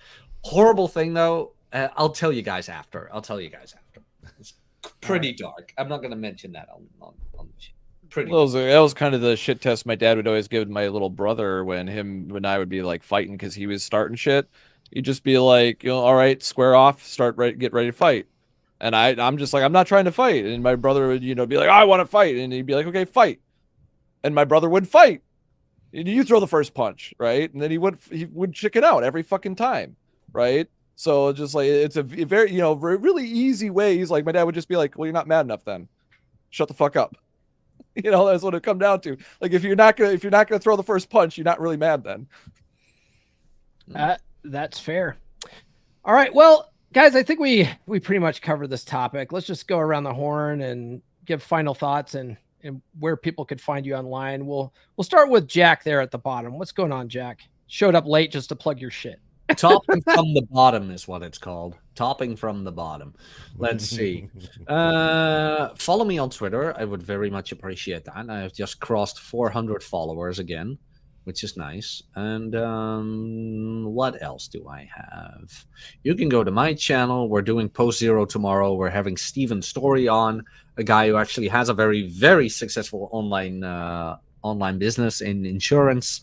Horrible thing, though. I'll tell you guys after. It's pretty dark. I'm not going to mention that on the shit. Pretty. That was kind of the shit test my dad would always give my little brother when I would be like fighting because he was starting shit. You just be like, all right, square off, get ready to fight. And I'm just like, I'm not trying to fight. And my brother would, be like, I want to fight. And he'd be like, okay, fight. And my brother would fight. And you throw the first punch, right? And then he would chicken out every fucking time, right? So just like, it's a very, really easy way. He's like, my dad would just be like, well, you're not mad enough then. Shut the fuck up. That's what it come down to. Like, if you're not gonna throw the first punch, you're not really mad then. That's fair. All right. Well, guys, I think we pretty much covered this topic. Let's just go around the horn and give final thoughts and where people could find you online. We'll start with Jack there at the bottom. What's going on, Jack? Showed up late just to plug your shit. Topping from the bottom is what it's called. Topping from the bottom. Let's see. Follow me on Twitter. I would very much appreciate that. I've just crossed 400 followers again, which is nice. And what else do I have? You can go to my channel. We're doing Post Zero tomorrow. We're having Steven Story on, a guy who actually has a very, very successful online business in insurance.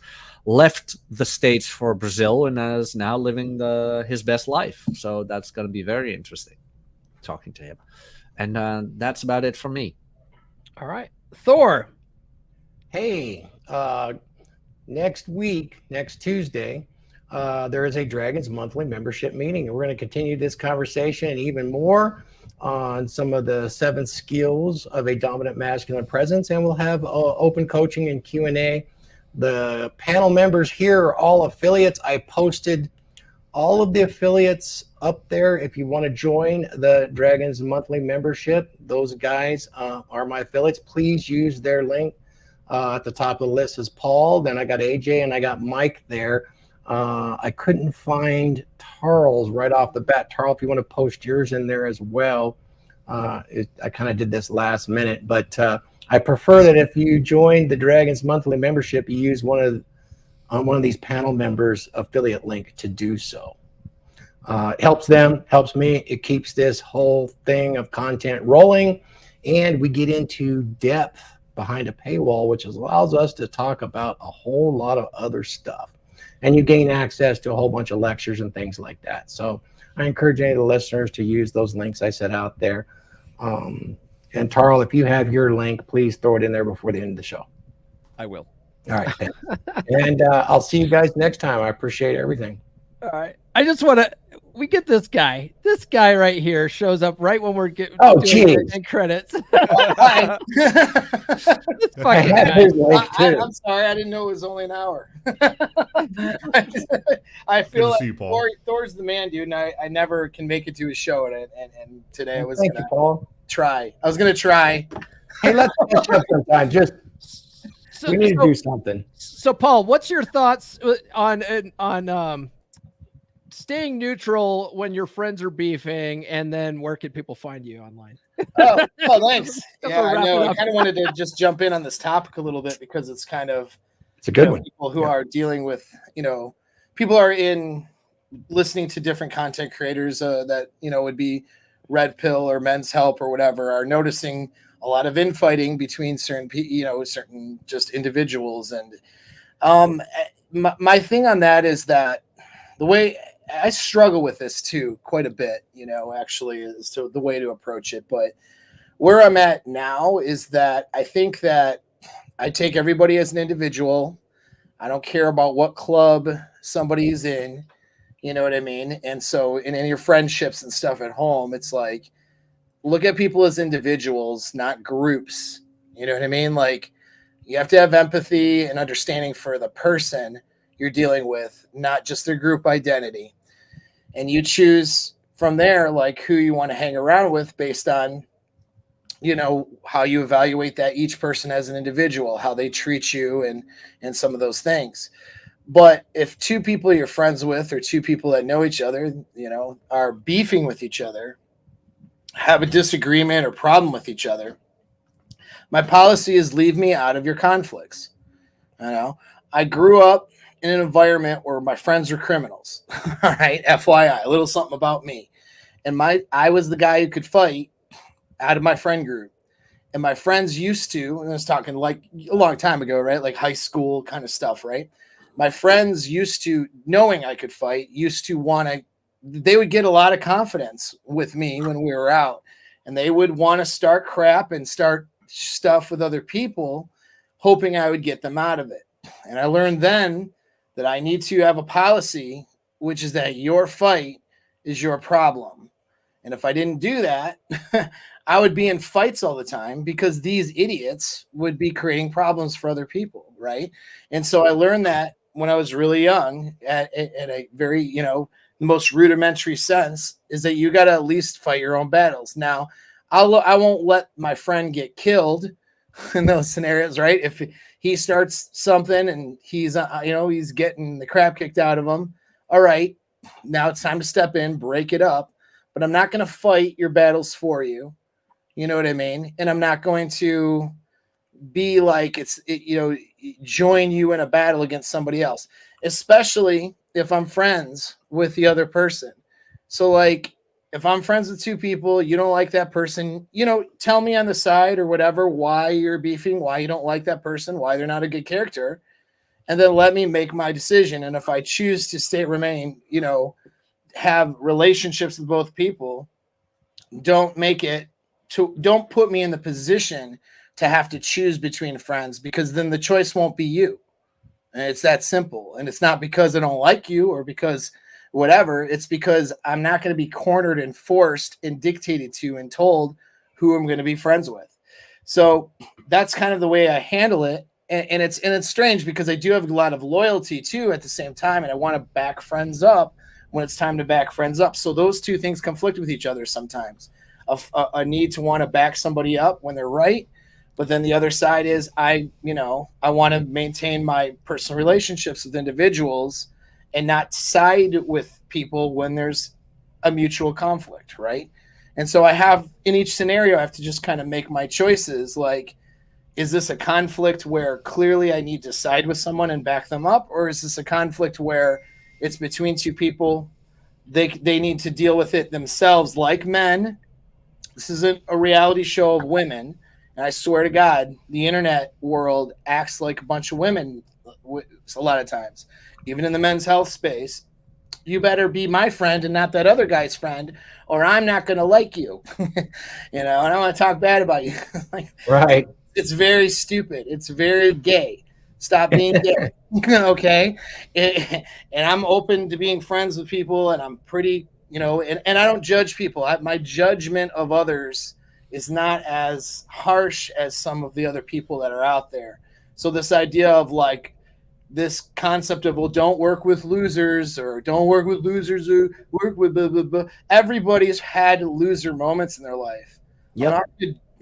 Left the States for Brazil and is now living his best life. So that's going to be very interesting talking to him. And that's about it for me. All right. Thor. Hey, next week, next Tuesday, there is a Dragons monthly membership meeting. And we're going to continue this conversation and even more on some of the 7 skills of a dominant masculine presence. And we'll have open coaching and Q&A. The panel members here are all affiliates. I posted all of the affiliates up there. If you want to join the Dragons monthly membership, those guys are my affiliates. Please use their link. At the top of the list is Paul. Then I got AJ and I got Mike there. I couldn't find Tarl's right off the bat. Tarl, if you want to post yours in there as well. I kind of did this last minute, but I prefer that if you join the Dragons monthly membership, you use one of these panel members' affiliate link to do so. It helps them, helps me. It keeps this whole thing of content rolling, and we get into depth behind a paywall, which allows us to talk about a whole lot of other stuff. And you gain access to a whole bunch of lectures and things like that. So I encourage any of the listeners to use those links I set out there. And Tarl, if you have your link, please throw it in there before the end of the show. I will. All right. And I'll see you guys next time. I appreciate everything. All right. I just want to, we get this guy right here shows up right when we're getting credits. This fucking guy. I'm sorry. I didn't know it was only an hour. I feel like Thor's the man, dude. And I never can make it to his show. And today I was going to try. I was going to try. Hey, let's catch up sometime. We need to do something. So, Paul, what's your thoughts on staying neutral when your friends are beefing, and then where can people find you online? Oh, thanks. Yeah, I know. I kind of wanted to just jump in on this topic a little bit because it's kind of a good one. People who are dealing with, people are listening to different content creators that would be Red Pill or Men's Help or whatever, are noticing a lot of infighting between certain certain just individuals. And my thing on that is that the way I struggle with this too quite a bit, actually, as to the way to approach it. But where I'm at now is that I think that I take everybody as an individual. I don't care about what club somebody's in, you know what I mean? And so in your friendships and stuff at home, it's like, look at people as individuals, not groups. You know what I mean? Like, you have to have empathy and understanding for the person you're dealing with, not just their group identity. And you choose from there, like, who you want to hang around with based on, how you evaluate that each person as an individual, how they treat you and some of those things. But if 2 people you're friends with or 2 people that know each other, are beefing with each other, have a disagreement or problem with each other, my policy is leave me out of your conflicts. I grew up in an environment where my friends were criminals. All right. FYI, a little something about me. And I was the guy who could fight out of my friend group. And my friends used to, and I was talking like a long time ago, right? Like high school kind of stuff, right? my friends used to, knowing I could fight, used to want to, they would get a lot of confidence with me when we were out, and they would want to start crap and start stuff with other people, hoping I would get them out of it. And I learned then that I need to have a policy, which is that your fight is your problem. And if I didn't do that, I would be in fights all the time because these idiots would be creating problems for other people, right? And so I learned that when I was really young at a very, you know, the most rudimentary sense is that you got to at least fight your own battles. Now, I won't let my friend get killed in those scenarios, right? If he starts something and he's, you know, he's getting the crap kicked out of him, all right, now it's time to step in, break it up. But I'm not going to fight your battles for you. You know what I mean? And I'm not going to be like, you know, join you in a battle against somebody else, especially if I'm friends with the other person. So like, if I'm friends with two people, you don't like that person, you know, tell me on the side or whatever, why you're beefing, why you don't like that person, why they're not a good character. And then let me make my decision. And if I choose to remain, you know, have relationships with both people, don't put me in the position to have to choose between friends, because then the choice won't be you. And it's that simple. And it's not because I don't like you or because whatever. It's because I'm not going to be cornered and forced and dictated to and told who I'm going to be friends with. So that's kind of the way I handle it. And it's strange because I do have a lot of loyalty too at the same time. And I want to back friends up when it's time to back friends up. So those two things conflict with each other sometimes. A need to want to back somebody up when they're right. But then the other side is I want to maintain my personal relationships with individuals and not side with people when there's a mutual conflict, right? And so I have, in each scenario, I have to just kind of make my choices. Like, is this a conflict where clearly I need to side with someone and back them up? Or is this a conflict where it's between two people, they need to deal with it themselves like men? This isn't a reality show of women. And I swear to God, the internet world acts like a bunch of women a lot of times. Even in the men's health space, you better be my friend and not that other guy's friend, or I'm not going to like you. You know, and I want to talk bad about you. Like, Right. It's very stupid. It's very gay. Stop being gay. Okay. And I'm open to being friends with people, and I'm pretty, you know, and I don't judge people. My judgment of others is not as harsh as some of the other people that are out there. So this idea of like this concept of, well, don't work with losers, or don't work with losers, or work with blah, blah, blah. Everybody's had loser moments in their life. Yep.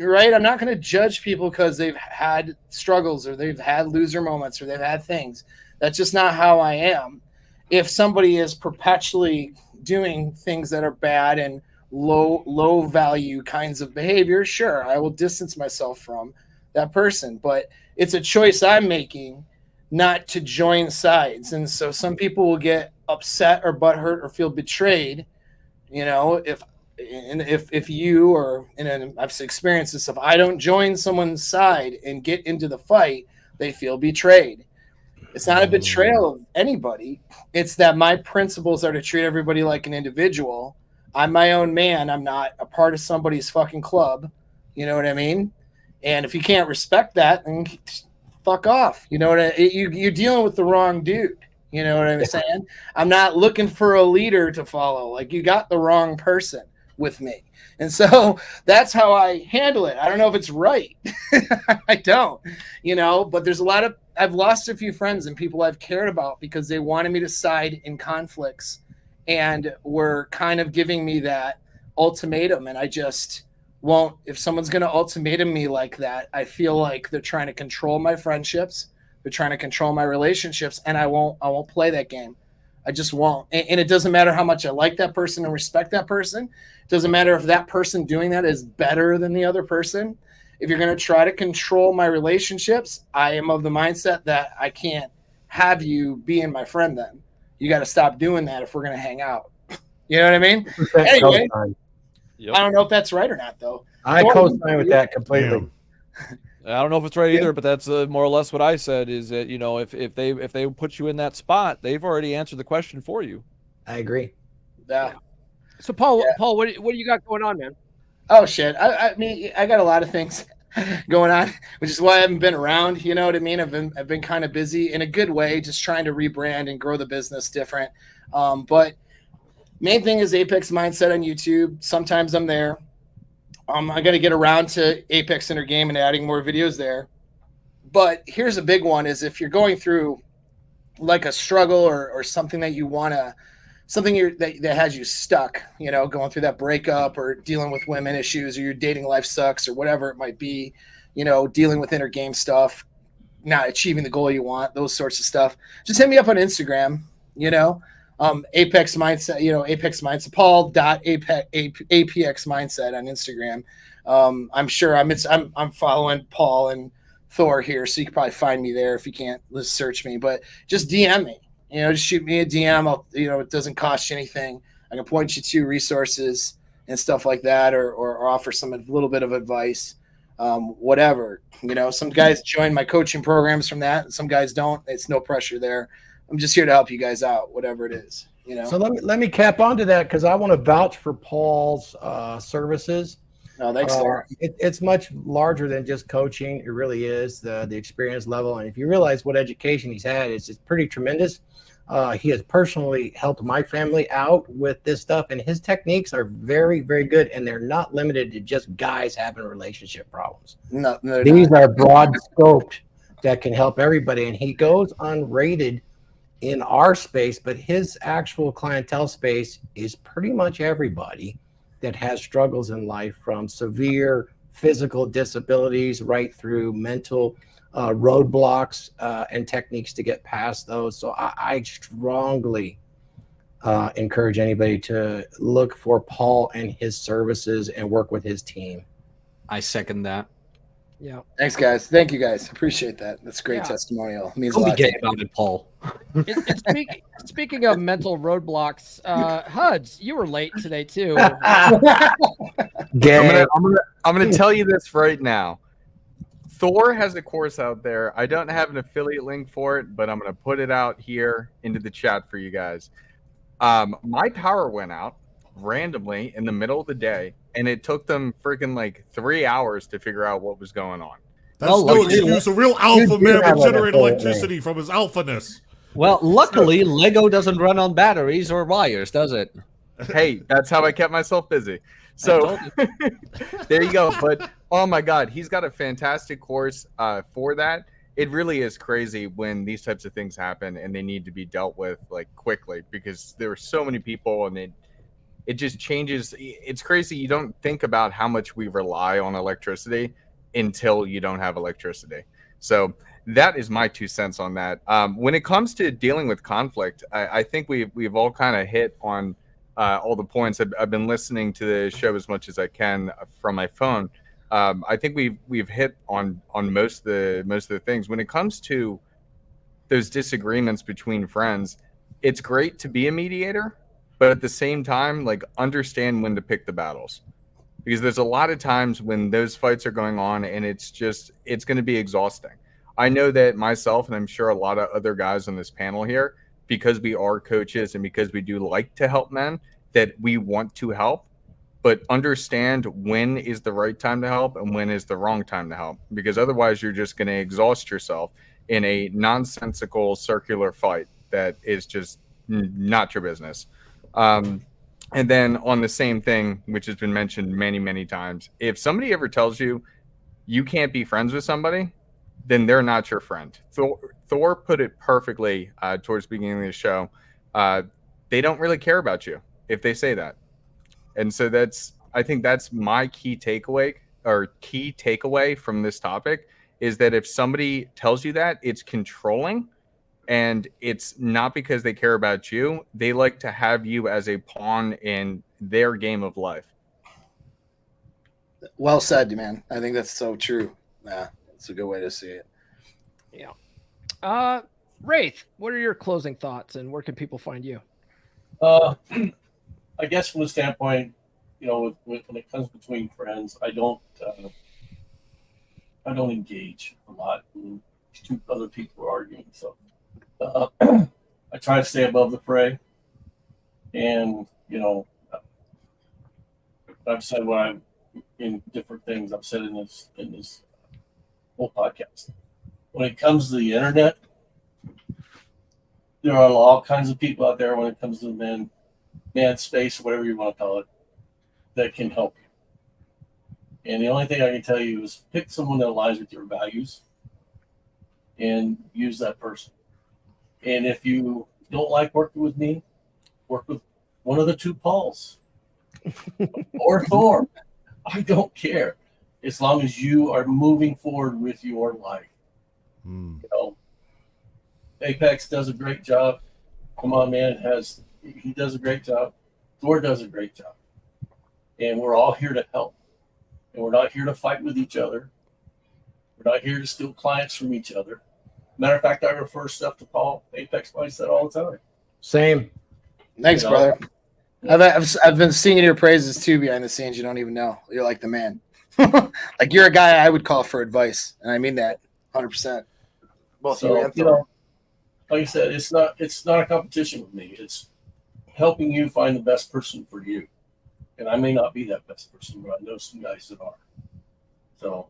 I'm not going to judge people because they've had struggles or they've had loser moments or they've had things. That's just not how I am. If somebody is perpetually doing things that are bad and low value kinds of behavior, sure, I will distance myself from that person. But it's a choice I'm making not to join sides. And so some people will get upset or butthurt or feel betrayed, you know, if you or, and I've experienced this, if I don't join someone's side and get into the fight, they feel betrayed. It's not a betrayal of anybody. It's that my principles are to treat everybody like an individual. I'm my own man. I'm not a part of somebody's fucking club. You know what I mean? And if you can't respect that, then fuck off. You know what you're dealing with the wrong dude. You know what I'm saying? I'm not looking for a leader to follow. Like, you got the wrong person with me. And so that's how I handle it. I don't know if it's right. I don't, you know, but there's I've lost a few friends and people I've cared about because they wanted me to side in conflicts and were kind of giving me that ultimatum. And I just won't. If someone's going to ultimatum me like that, I feel like they're trying to control my friendships. They're trying to control my relationships, and I won't play that game. I just won't. And it doesn't matter how much I like that person and respect that person. It doesn't matter if that person doing that is better than the other person. If you're going to try to control my relationships, I am of the mindset that I can't have you being my friend then. You got to stop doing that if we're going to hang out. You know what I mean? Anyway, Yep. I don't know if that's right or not, though. I co-sign with that completely. I don't know if it's right either, but that's more or less what I said. Is that if they put you in that spot, they've already answered the question for you. I agree. Yeah. So Paul, what do you got going on, man? Oh shit. I mean, I got a lot of things going on, which is why I haven't been around. You know what I mean? I've been kind of busy in a good way, just trying to rebrand and grow the business different. But main thing is Apex Mindset on YouTube. Sometimes I'm there. I got to get around to Apex Inner Game and adding more videos there. But here's a big one: is if you're going through like a struggle or something that you want to, that has you stuck, going through that breakup or dealing with women issues, or your dating life sucks, or whatever it might be, dealing with inner game stuff, not achieving the goal you want, those sorts of stuff. Just hit me up on Instagram, Apex Mindset, Apex Mindset, Paul.apx Mindset on Instagram. I'm sure I'm following Paul and Thor here, so you can probably find me there if you can't. Let's search me, but just DM me. Just shoot me a DM. It doesn't cost you anything. I can point you to resources and stuff like that, or offer a little bit of advice, whatever. Some guys join my coaching programs from that. Some guys don't. It's no pressure there. I'm just here to help you guys out, whatever it is. So let me cap onto that, because I want to vouch for Paul's services. Oh, thanks, Laurent. It's much larger than just coaching. It really is the experience level, and if you realize what education he's had, it's pretty tremendous. He has personally helped my family out with this stuff, and his techniques are very, very good, and they're not limited to just guys having relationship problems. No, these are broad scoped that can help everybody, and he goes unrated in our space, but his actual clientele space is pretty much everybody that has struggles in life, from severe physical disabilities right through mental roadblocks and techniques to get past those. So I strongly encourage anybody to look for Paul and his services and work with his team. I second that. Yeah. Thanks, guys. Thank you, guys. Appreciate that. That's a great testimonial. It means a Don't be lot. gay about it, Paul. Speaking of mental roadblocks, Huds, you were late today too. Gay. I'm gonna tell you this right now. Thor has a course out there. I don't have an affiliate link for it, but I'm gonna put it out here into the chat for you guys. My power went out randomly in the middle of the day, and it took them freaking like 3 hours to figure out what was going on. That's no excuse. A real alpha man would generate electricity from his alphaness. Well, luckily, Lego doesn't run on batteries or wires, does it? Hey, that's how I kept myself busy. So there you go. But oh my God, he's got a fantastic course for that. It really is crazy when these types of things happen and they need to be dealt with like quickly, because there are so many people, and it just changes. It's crazy. You don't think about how much we rely on electricity until you don't have electricity. So that is my 2 cents on that. When it comes to dealing with conflict, I think we've all kind of hit on all the points. I've been listening to the show as much as I can from my phone. I think we've hit on most of the things. When it comes to those disagreements between friends, it's great to be a mediator, but at the same time, like, understand when to pick the battles, because there's a lot of times when those fights are going on and it's going to be exhausting. I know that myself, and I'm sure a lot of other guys on this panel here, because we are coaches and because we do like to help men, that we want to help, but understand when is the right time to help and when is the wrong time to help, because otherwise you're just going to exhaust yourself in a nonsensical circular fight that is just not your business. And then on the same thing, which has been mentioned many, many times, if somebody ever tells you you can't be friends with somebody, then they're not your friend. Thor put it perfectly towards the beginning of the show. They don't really care about you if they say that. And so I think that's my key takeaway from this topic, is that if somebody tells you that, it's controlling, and it's not because they care about you. They like to have you as a pawn in their game of life. Well said, man. I think that's so true. Yeah, that's a good way to see it. Yeah. Wraith, what are your closing thoughts, and where can people find you? I guess from the standpoint, when it comes between friends, I don't I don't engage a lot when two other people are arguing. So I try to stay above the fray. And, you know, I've said what I'm in different things I've said in this whole podcast. When it comes to the internet, there are all kinds of people out there when it comes to man space, whatever you want to call it, that can help you. And the only thing I can tell you is pick someone that aligns with your values and use that person. And if you don't like working with me, work with one of the two Pauls or Thor. I don't care, as long as you are moving forward with your life. You know, Apex does a great job. Come on, man, he does a great job. Thor does a great job, and we're all here to help. And we're not here to fight with each other. We're not here to steal clients from each other. Matter of fact, I refer stuff to Paul. Apex buys that all the time. Same. Thanks, You know? brother. I've been singing your praises too behind the scenes. You don't even know. You're like the man. Like you're a guy I would call for advice, and I mean that 100%. Both you and Thor. know, like I said, it's not a competition with me. It's helping you find the best person for you. And I may not be that best person, but I know some guys that are. So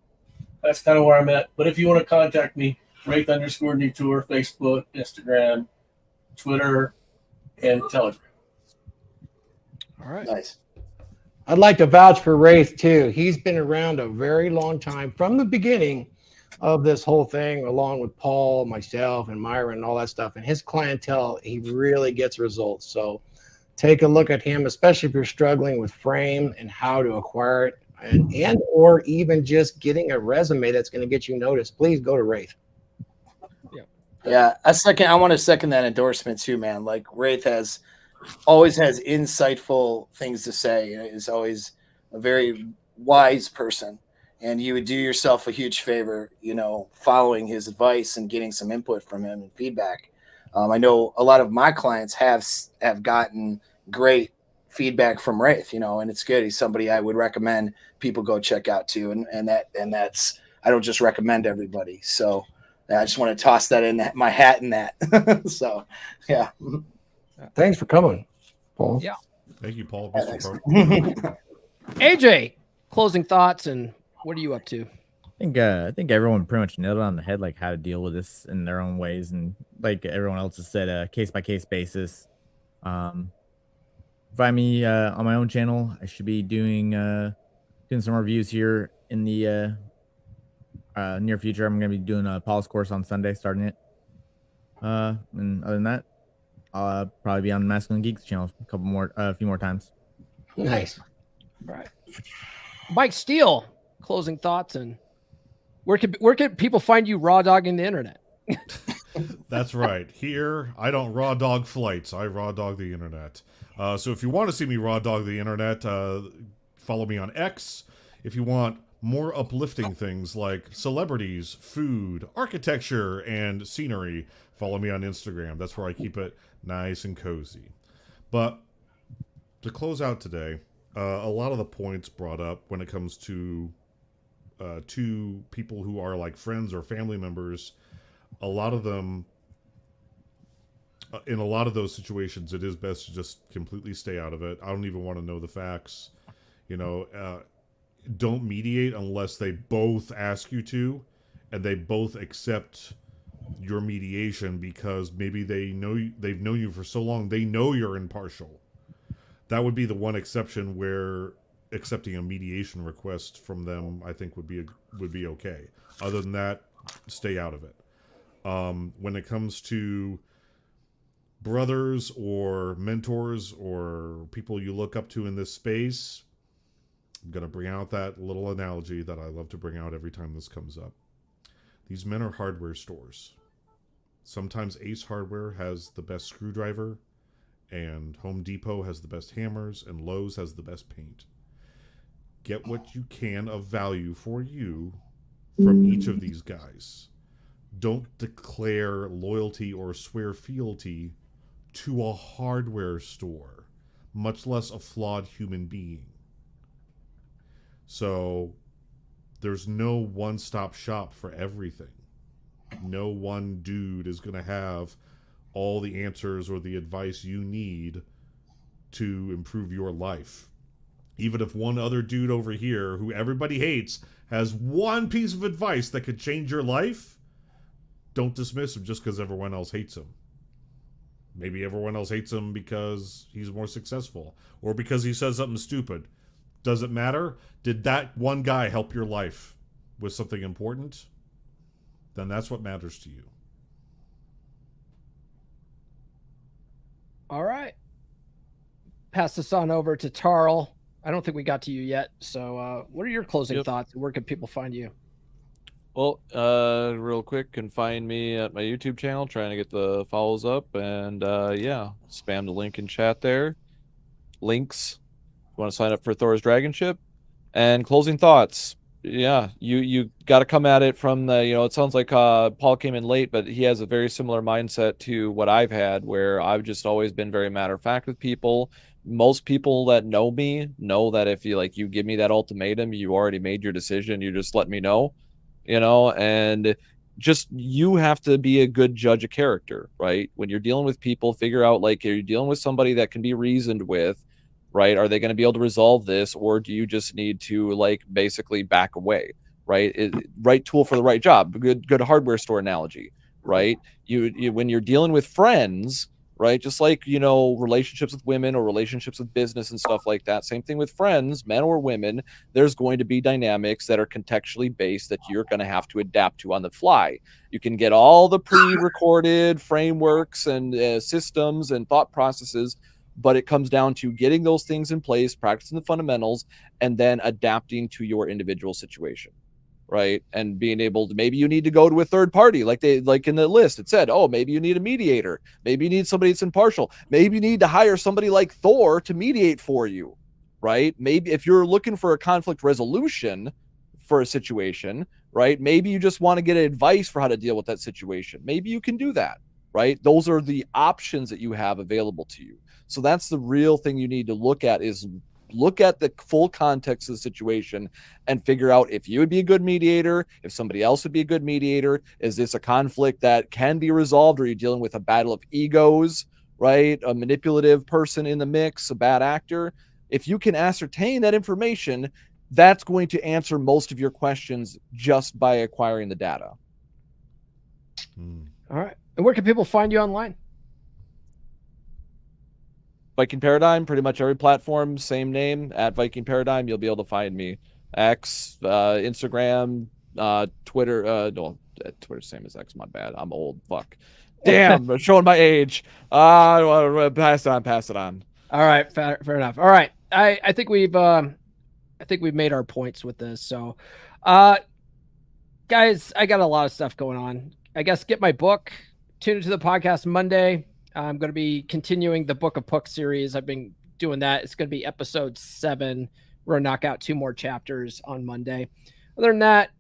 that's kind of where I'm at. But if you want to contact me, Wraith_Detour, Facebook, Instagram, Twitter, and Telegram. All right. Nice. I'd like to vouch for Wraith too. He's been around a very long time from the beginning of this whole thing, along with Paul, myself, and Myron, and all that stuff. And his clientele, he really gets results. So take a look at him, especially if you're struggling with frame and how to acquire it, and or even just getting a resume that's going to get you noticed. Please go to Wraith. Yeah, I want to second that endorsement too, man. Like Wraith always has insightful things to say. Is always a very wise person, and you would do yourself a huge favor, following his advice and getting some input from him and feedback. I know a lot of my clients have gotten great feedback from Wraith, and it's good. He's somebody I would recommend people go check out too, and that's I don't just recommend everybody. So I just want to toss that in my hat in that. So yeah. Thanks for coming, Paul. Yeah. Thank you, Paul. AJ, closing thoughts, and what are you up to? I think everyone pretty much nailed it on the head, like how to deal with this in their own ways, and like everyone else has said, case by case basis. Find me on my own channel. I should be doing some reviews here in the near future. I'm gonna be doing a Paul's course on Sunday, starting it. And other than that, I'll probably be on the Masculine Geeks channel a few more times. Nice. All right. Mike Steele, closing thoughts, and where can people find you raw dogging the internet? That's right. Here, I don't raw dog flights. I raw dog the internet. So if you want to see me raw dog the internet, follow me on X. If you want more uplifting things like celebrities, food, architecture, and scenery, follow me on Instagram. That's where I keep it nice and cozy. But to close out today, a lot of the points brought up when it comes to two people who are like friends or family members, a lot of them, in a lot of those situations, it is best to just completely stay out of it. I don't even want to know the facts. Don't mediate unless they both ask you to, and they both accept your mediation, because maybe they've known you for so long, they know you're impartial. That would be the one exception where accepting a mediation request from them, I think, would be okay. Other than that, stay out of it. When it comes to brothers or mentors or people you look up to in this space, I'm going to bring out that little analogy that I love to bring out every time this comes up. These men are hardware stores. Sometimes Ace Hardware has the best screwdriver, and Home Depot has the best hammers, and Lowe's has the best paint. Get what you can of value for you from each of these guys. Don't declare loyalty or swear fealty to a hardware store, much less a flawed human being. So There's no one-stop shop for everything. No one dude is going to have all the answers or the advice you need to improve your life. Even if one other dude over here, who everybody hates, has one piece of advice that could change your life, don't dismiss him just because everyone else hates him. Maybe everyone else hates him because he's more successful or because he says something stupid. Does it matter? Did that one guy help your life with something important? Then that's what matters to you. All right. Pass this on over to Tarl. I don't think we got to you yet. So what are your closing thoughts? Where can people find you? Well, real quick, can find me at my YouTube channel, trying to get the follows up, and yeah, spam the link in chat there. Links. You want to sign up for Thor's Dragonship, and closing thoughts. Yeah, you got to come at it from the, it sounds like Paul came in late, but he has a very similar mindset to what I've had, where I've just always been very matter of fact with people. Most people that know me know that if you give me that ultimatum, you already made your decision. You just let me know, and just, you have to be a good judge of character, right? When you're dealing with people, figure out, are you dealing with somebody that can be reasoned with, right? Are they going to be able to resolve this, or do you just need to basically back away, right? Right tool for the right job. Good hardware store analogy, right? You when you're dealing with friends, right? Just like, relationships with women or relationships with business and stuff like that. Same thing with friends, men or women. There's going to be dynamics that are contextually based that you're going to have to adapt to on the fly. You can get all the pre-recorded frameworks and systems and thought processes, but it comes down to getting those things in place, practicing the fundamentals, and then adapting to your individual situation, right? And being able to, maybe you need to go to a third party, like in the list, it said, oh, maybe you need a mediator. Maybe you need somebody that's impartial. Maybe you need to hire somebody like Thor to mediate for you, right? Maybe if you're looking for a conflict resolution for a situation, right? Maybe you just want to get advice for how to deal with that situation. Maybe you can do that, right? Those are the options that you have available to you. So that's the real thing you need to look at, is look at the full context of the situation and figure out if you would be a good mediator, if somebody else would be a good mediator. Is this a conflict that can be resolved, or are you dealing with a battle of egos, right? A manipulative person in the mix, a bad actor. If you can ascertain that information, that's going to answer most of your questions just by acquiring the data. All right. And where can people find you online? Viking Paradigm, pretty much every platform, same name, at Viking Paradigm. You'll be able to find me. X, Instagram, Twitter. No, Twitter's same as X. My bad. I'm old. Fuck. Damn, I'm showing my age. Pass it on. All right, fair enough. All right, I think we've made our points with this. So, guys, I got a lot of stuff going on. I guess get my book. Tune into the podcast Monday. I'm going to be continuing the Book of Puck series. I've been doing that. It's going to be episode 7. We're going to knock out 2 more chapters on Monday. Other than that,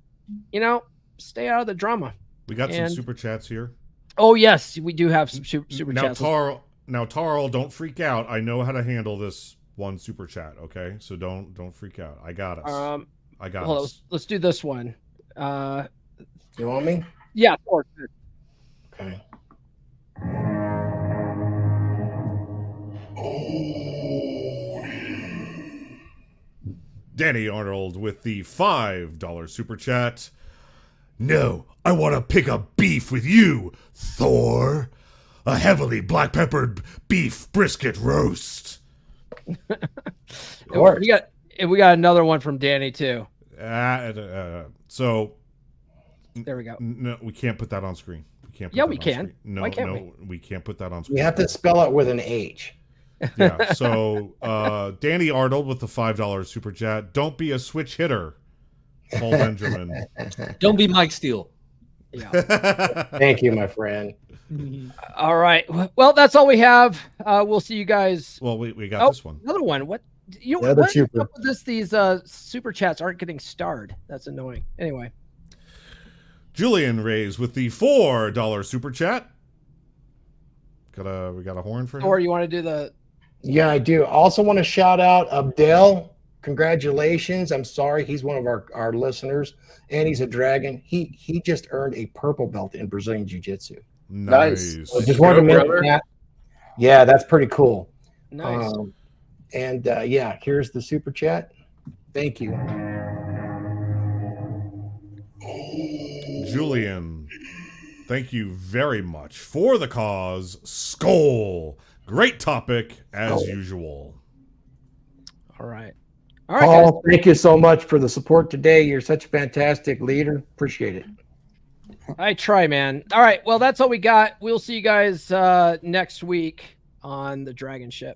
stay out of the drama. We got some super chats here. Oh, yes, we do have some super chats. Now, Tarl, don't freak out. I know how to handle this one super chat, okay? So don't freak out. I got us. I got us. Let's do this one. You want me? Yeah, Thor. Okay. Danny Arnold with the $5 super chat. No, I want to pick a beef with you, Thor. A heavily black peppered beef brisket roast. We got another one from Danny too. So there we go. No, we can't put that on screen. We can. No, Why can't we can't put that on screen. We have to spell it with an H. Yeah. So Danny Arnold with the $5 super chat. Don't be a switch hitter, Paul Benjamin. Don't be Mike Steele. Yeah. Thank you, my friend. All right. Well, that's all we have. We'll see you guys. Well, we got this one. Another one. What? Another What's super. up with this? These super chats aren't getting starred. That's annoying. Anyway. Julian Rays with the $4 super chat. We got a horn for him? Or you want to do the... Yeah, I do. Also want to shout out Abdel congratulations. I'm sorry. He's one of our listeners, and he's a dragon. He just earned a purple belt in Brazilian Jiu-Jitsu. Nice. So just wanted to mention that. Yeah, that's pretty cool. Nice. Yeah, here's the super chat. Thank you. Julian, thank you very much for the cause. Skull. Great topic as usual. All right. Paul, thank you so much for the support today. You're such a fantastic leader. Appreciate it. I try, man. All right. Well, that's all we got. We'll see you guys next week on the Dragonship.